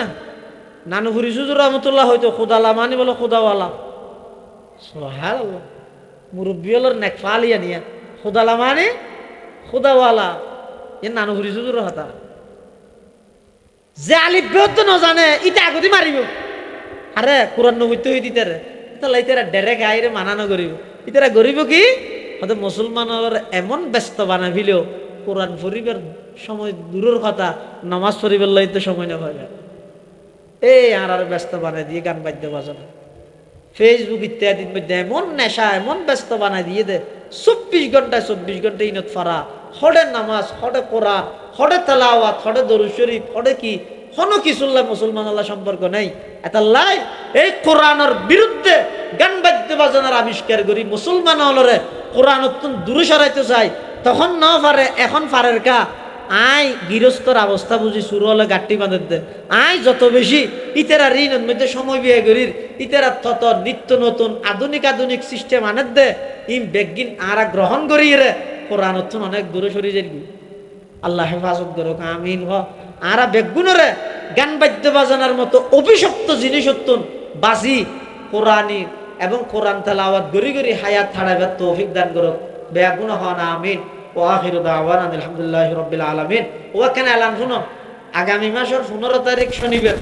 নানু হুরি সুজুর রহমতুল্লাহ হয়তো খুদালা মানি বলো খুদাওয়ালা সোহাল মুরব্বী হলোর নেক ফালিয়া নিয়া খুদালা মানে খুদাওয়ালা এ নানু হুরি সুজুর হাতা যে আলিফ বেহত ন জানে ইটা আগতি মারিব, আরে কোরআন নবীতে হই দিতে রে তাহলে ইতারা ডেরে গাইরে মানানো করিব, ইতারা গরিব কি হয়তো মুসলমানের এমন ব্যস্ত বানাভিলেও কোরআন পড়িবার সময় দূরের কথা, নামাজ পড়িবার লাইতে সময় না পাবে, এই আর ব্যস্ত বানাই দিয়ে গান বাদ্য বাজানো ফেসবুক ইত্যাদির মধ্যে এমন নেশা এমন ব্যস্ত বানাই দিয়ে দে ২৪ ঘন্টা ইনত ফারা হডে নামাজ হডে কোরআন হডে তেলাওয়াত হডে দরুদ শরীফ হডে কি কোনো কিছুল্লাহ মুসলমান আল্লাহ সম্পর্ক নেই। এটা লাই এই কোরআনের বিরুদ্ধে গান বাদ্য বাজনার আবিষ্কার করি মুসলমান হলরে কোরআন অত্যন্ত দূরে সরাইতে চাই, তখন না পারে এখন পারের কা আই গৃহস্থর অবস্থা বুঝি শুরু হলে গাঠটি বাঁধে দে, আই যত বেশি ইতেরা ঋণের মধ্যে সময় বিয়ে করির ইতেরা তত নিত্য নতুন আধুনিক সিস্টেম আনের দে ইম বেগিন আরা গ্রহণ করি রে কোরআন অনেক দূরে সরি যাই। আল্লাহ হেফাজত করুক আমিন। আরা বেগুনরে গান বাদ্য বাজানোর মতো অভিশপ্ত জিনিস বাজি কোরআনি এবং কোরআন তেলাওয়াত গরি গরি হায়াত ছাড়াইবার তৌফিক দান করুক বেগুন হন আমিন। ও আখিরু দাওয়ানা আলহামদুলিল্লাহি রাব্বিল আলামিন। ও কেন এলাম শুনো, আগামী মাসের 15 তারিখ শনিবার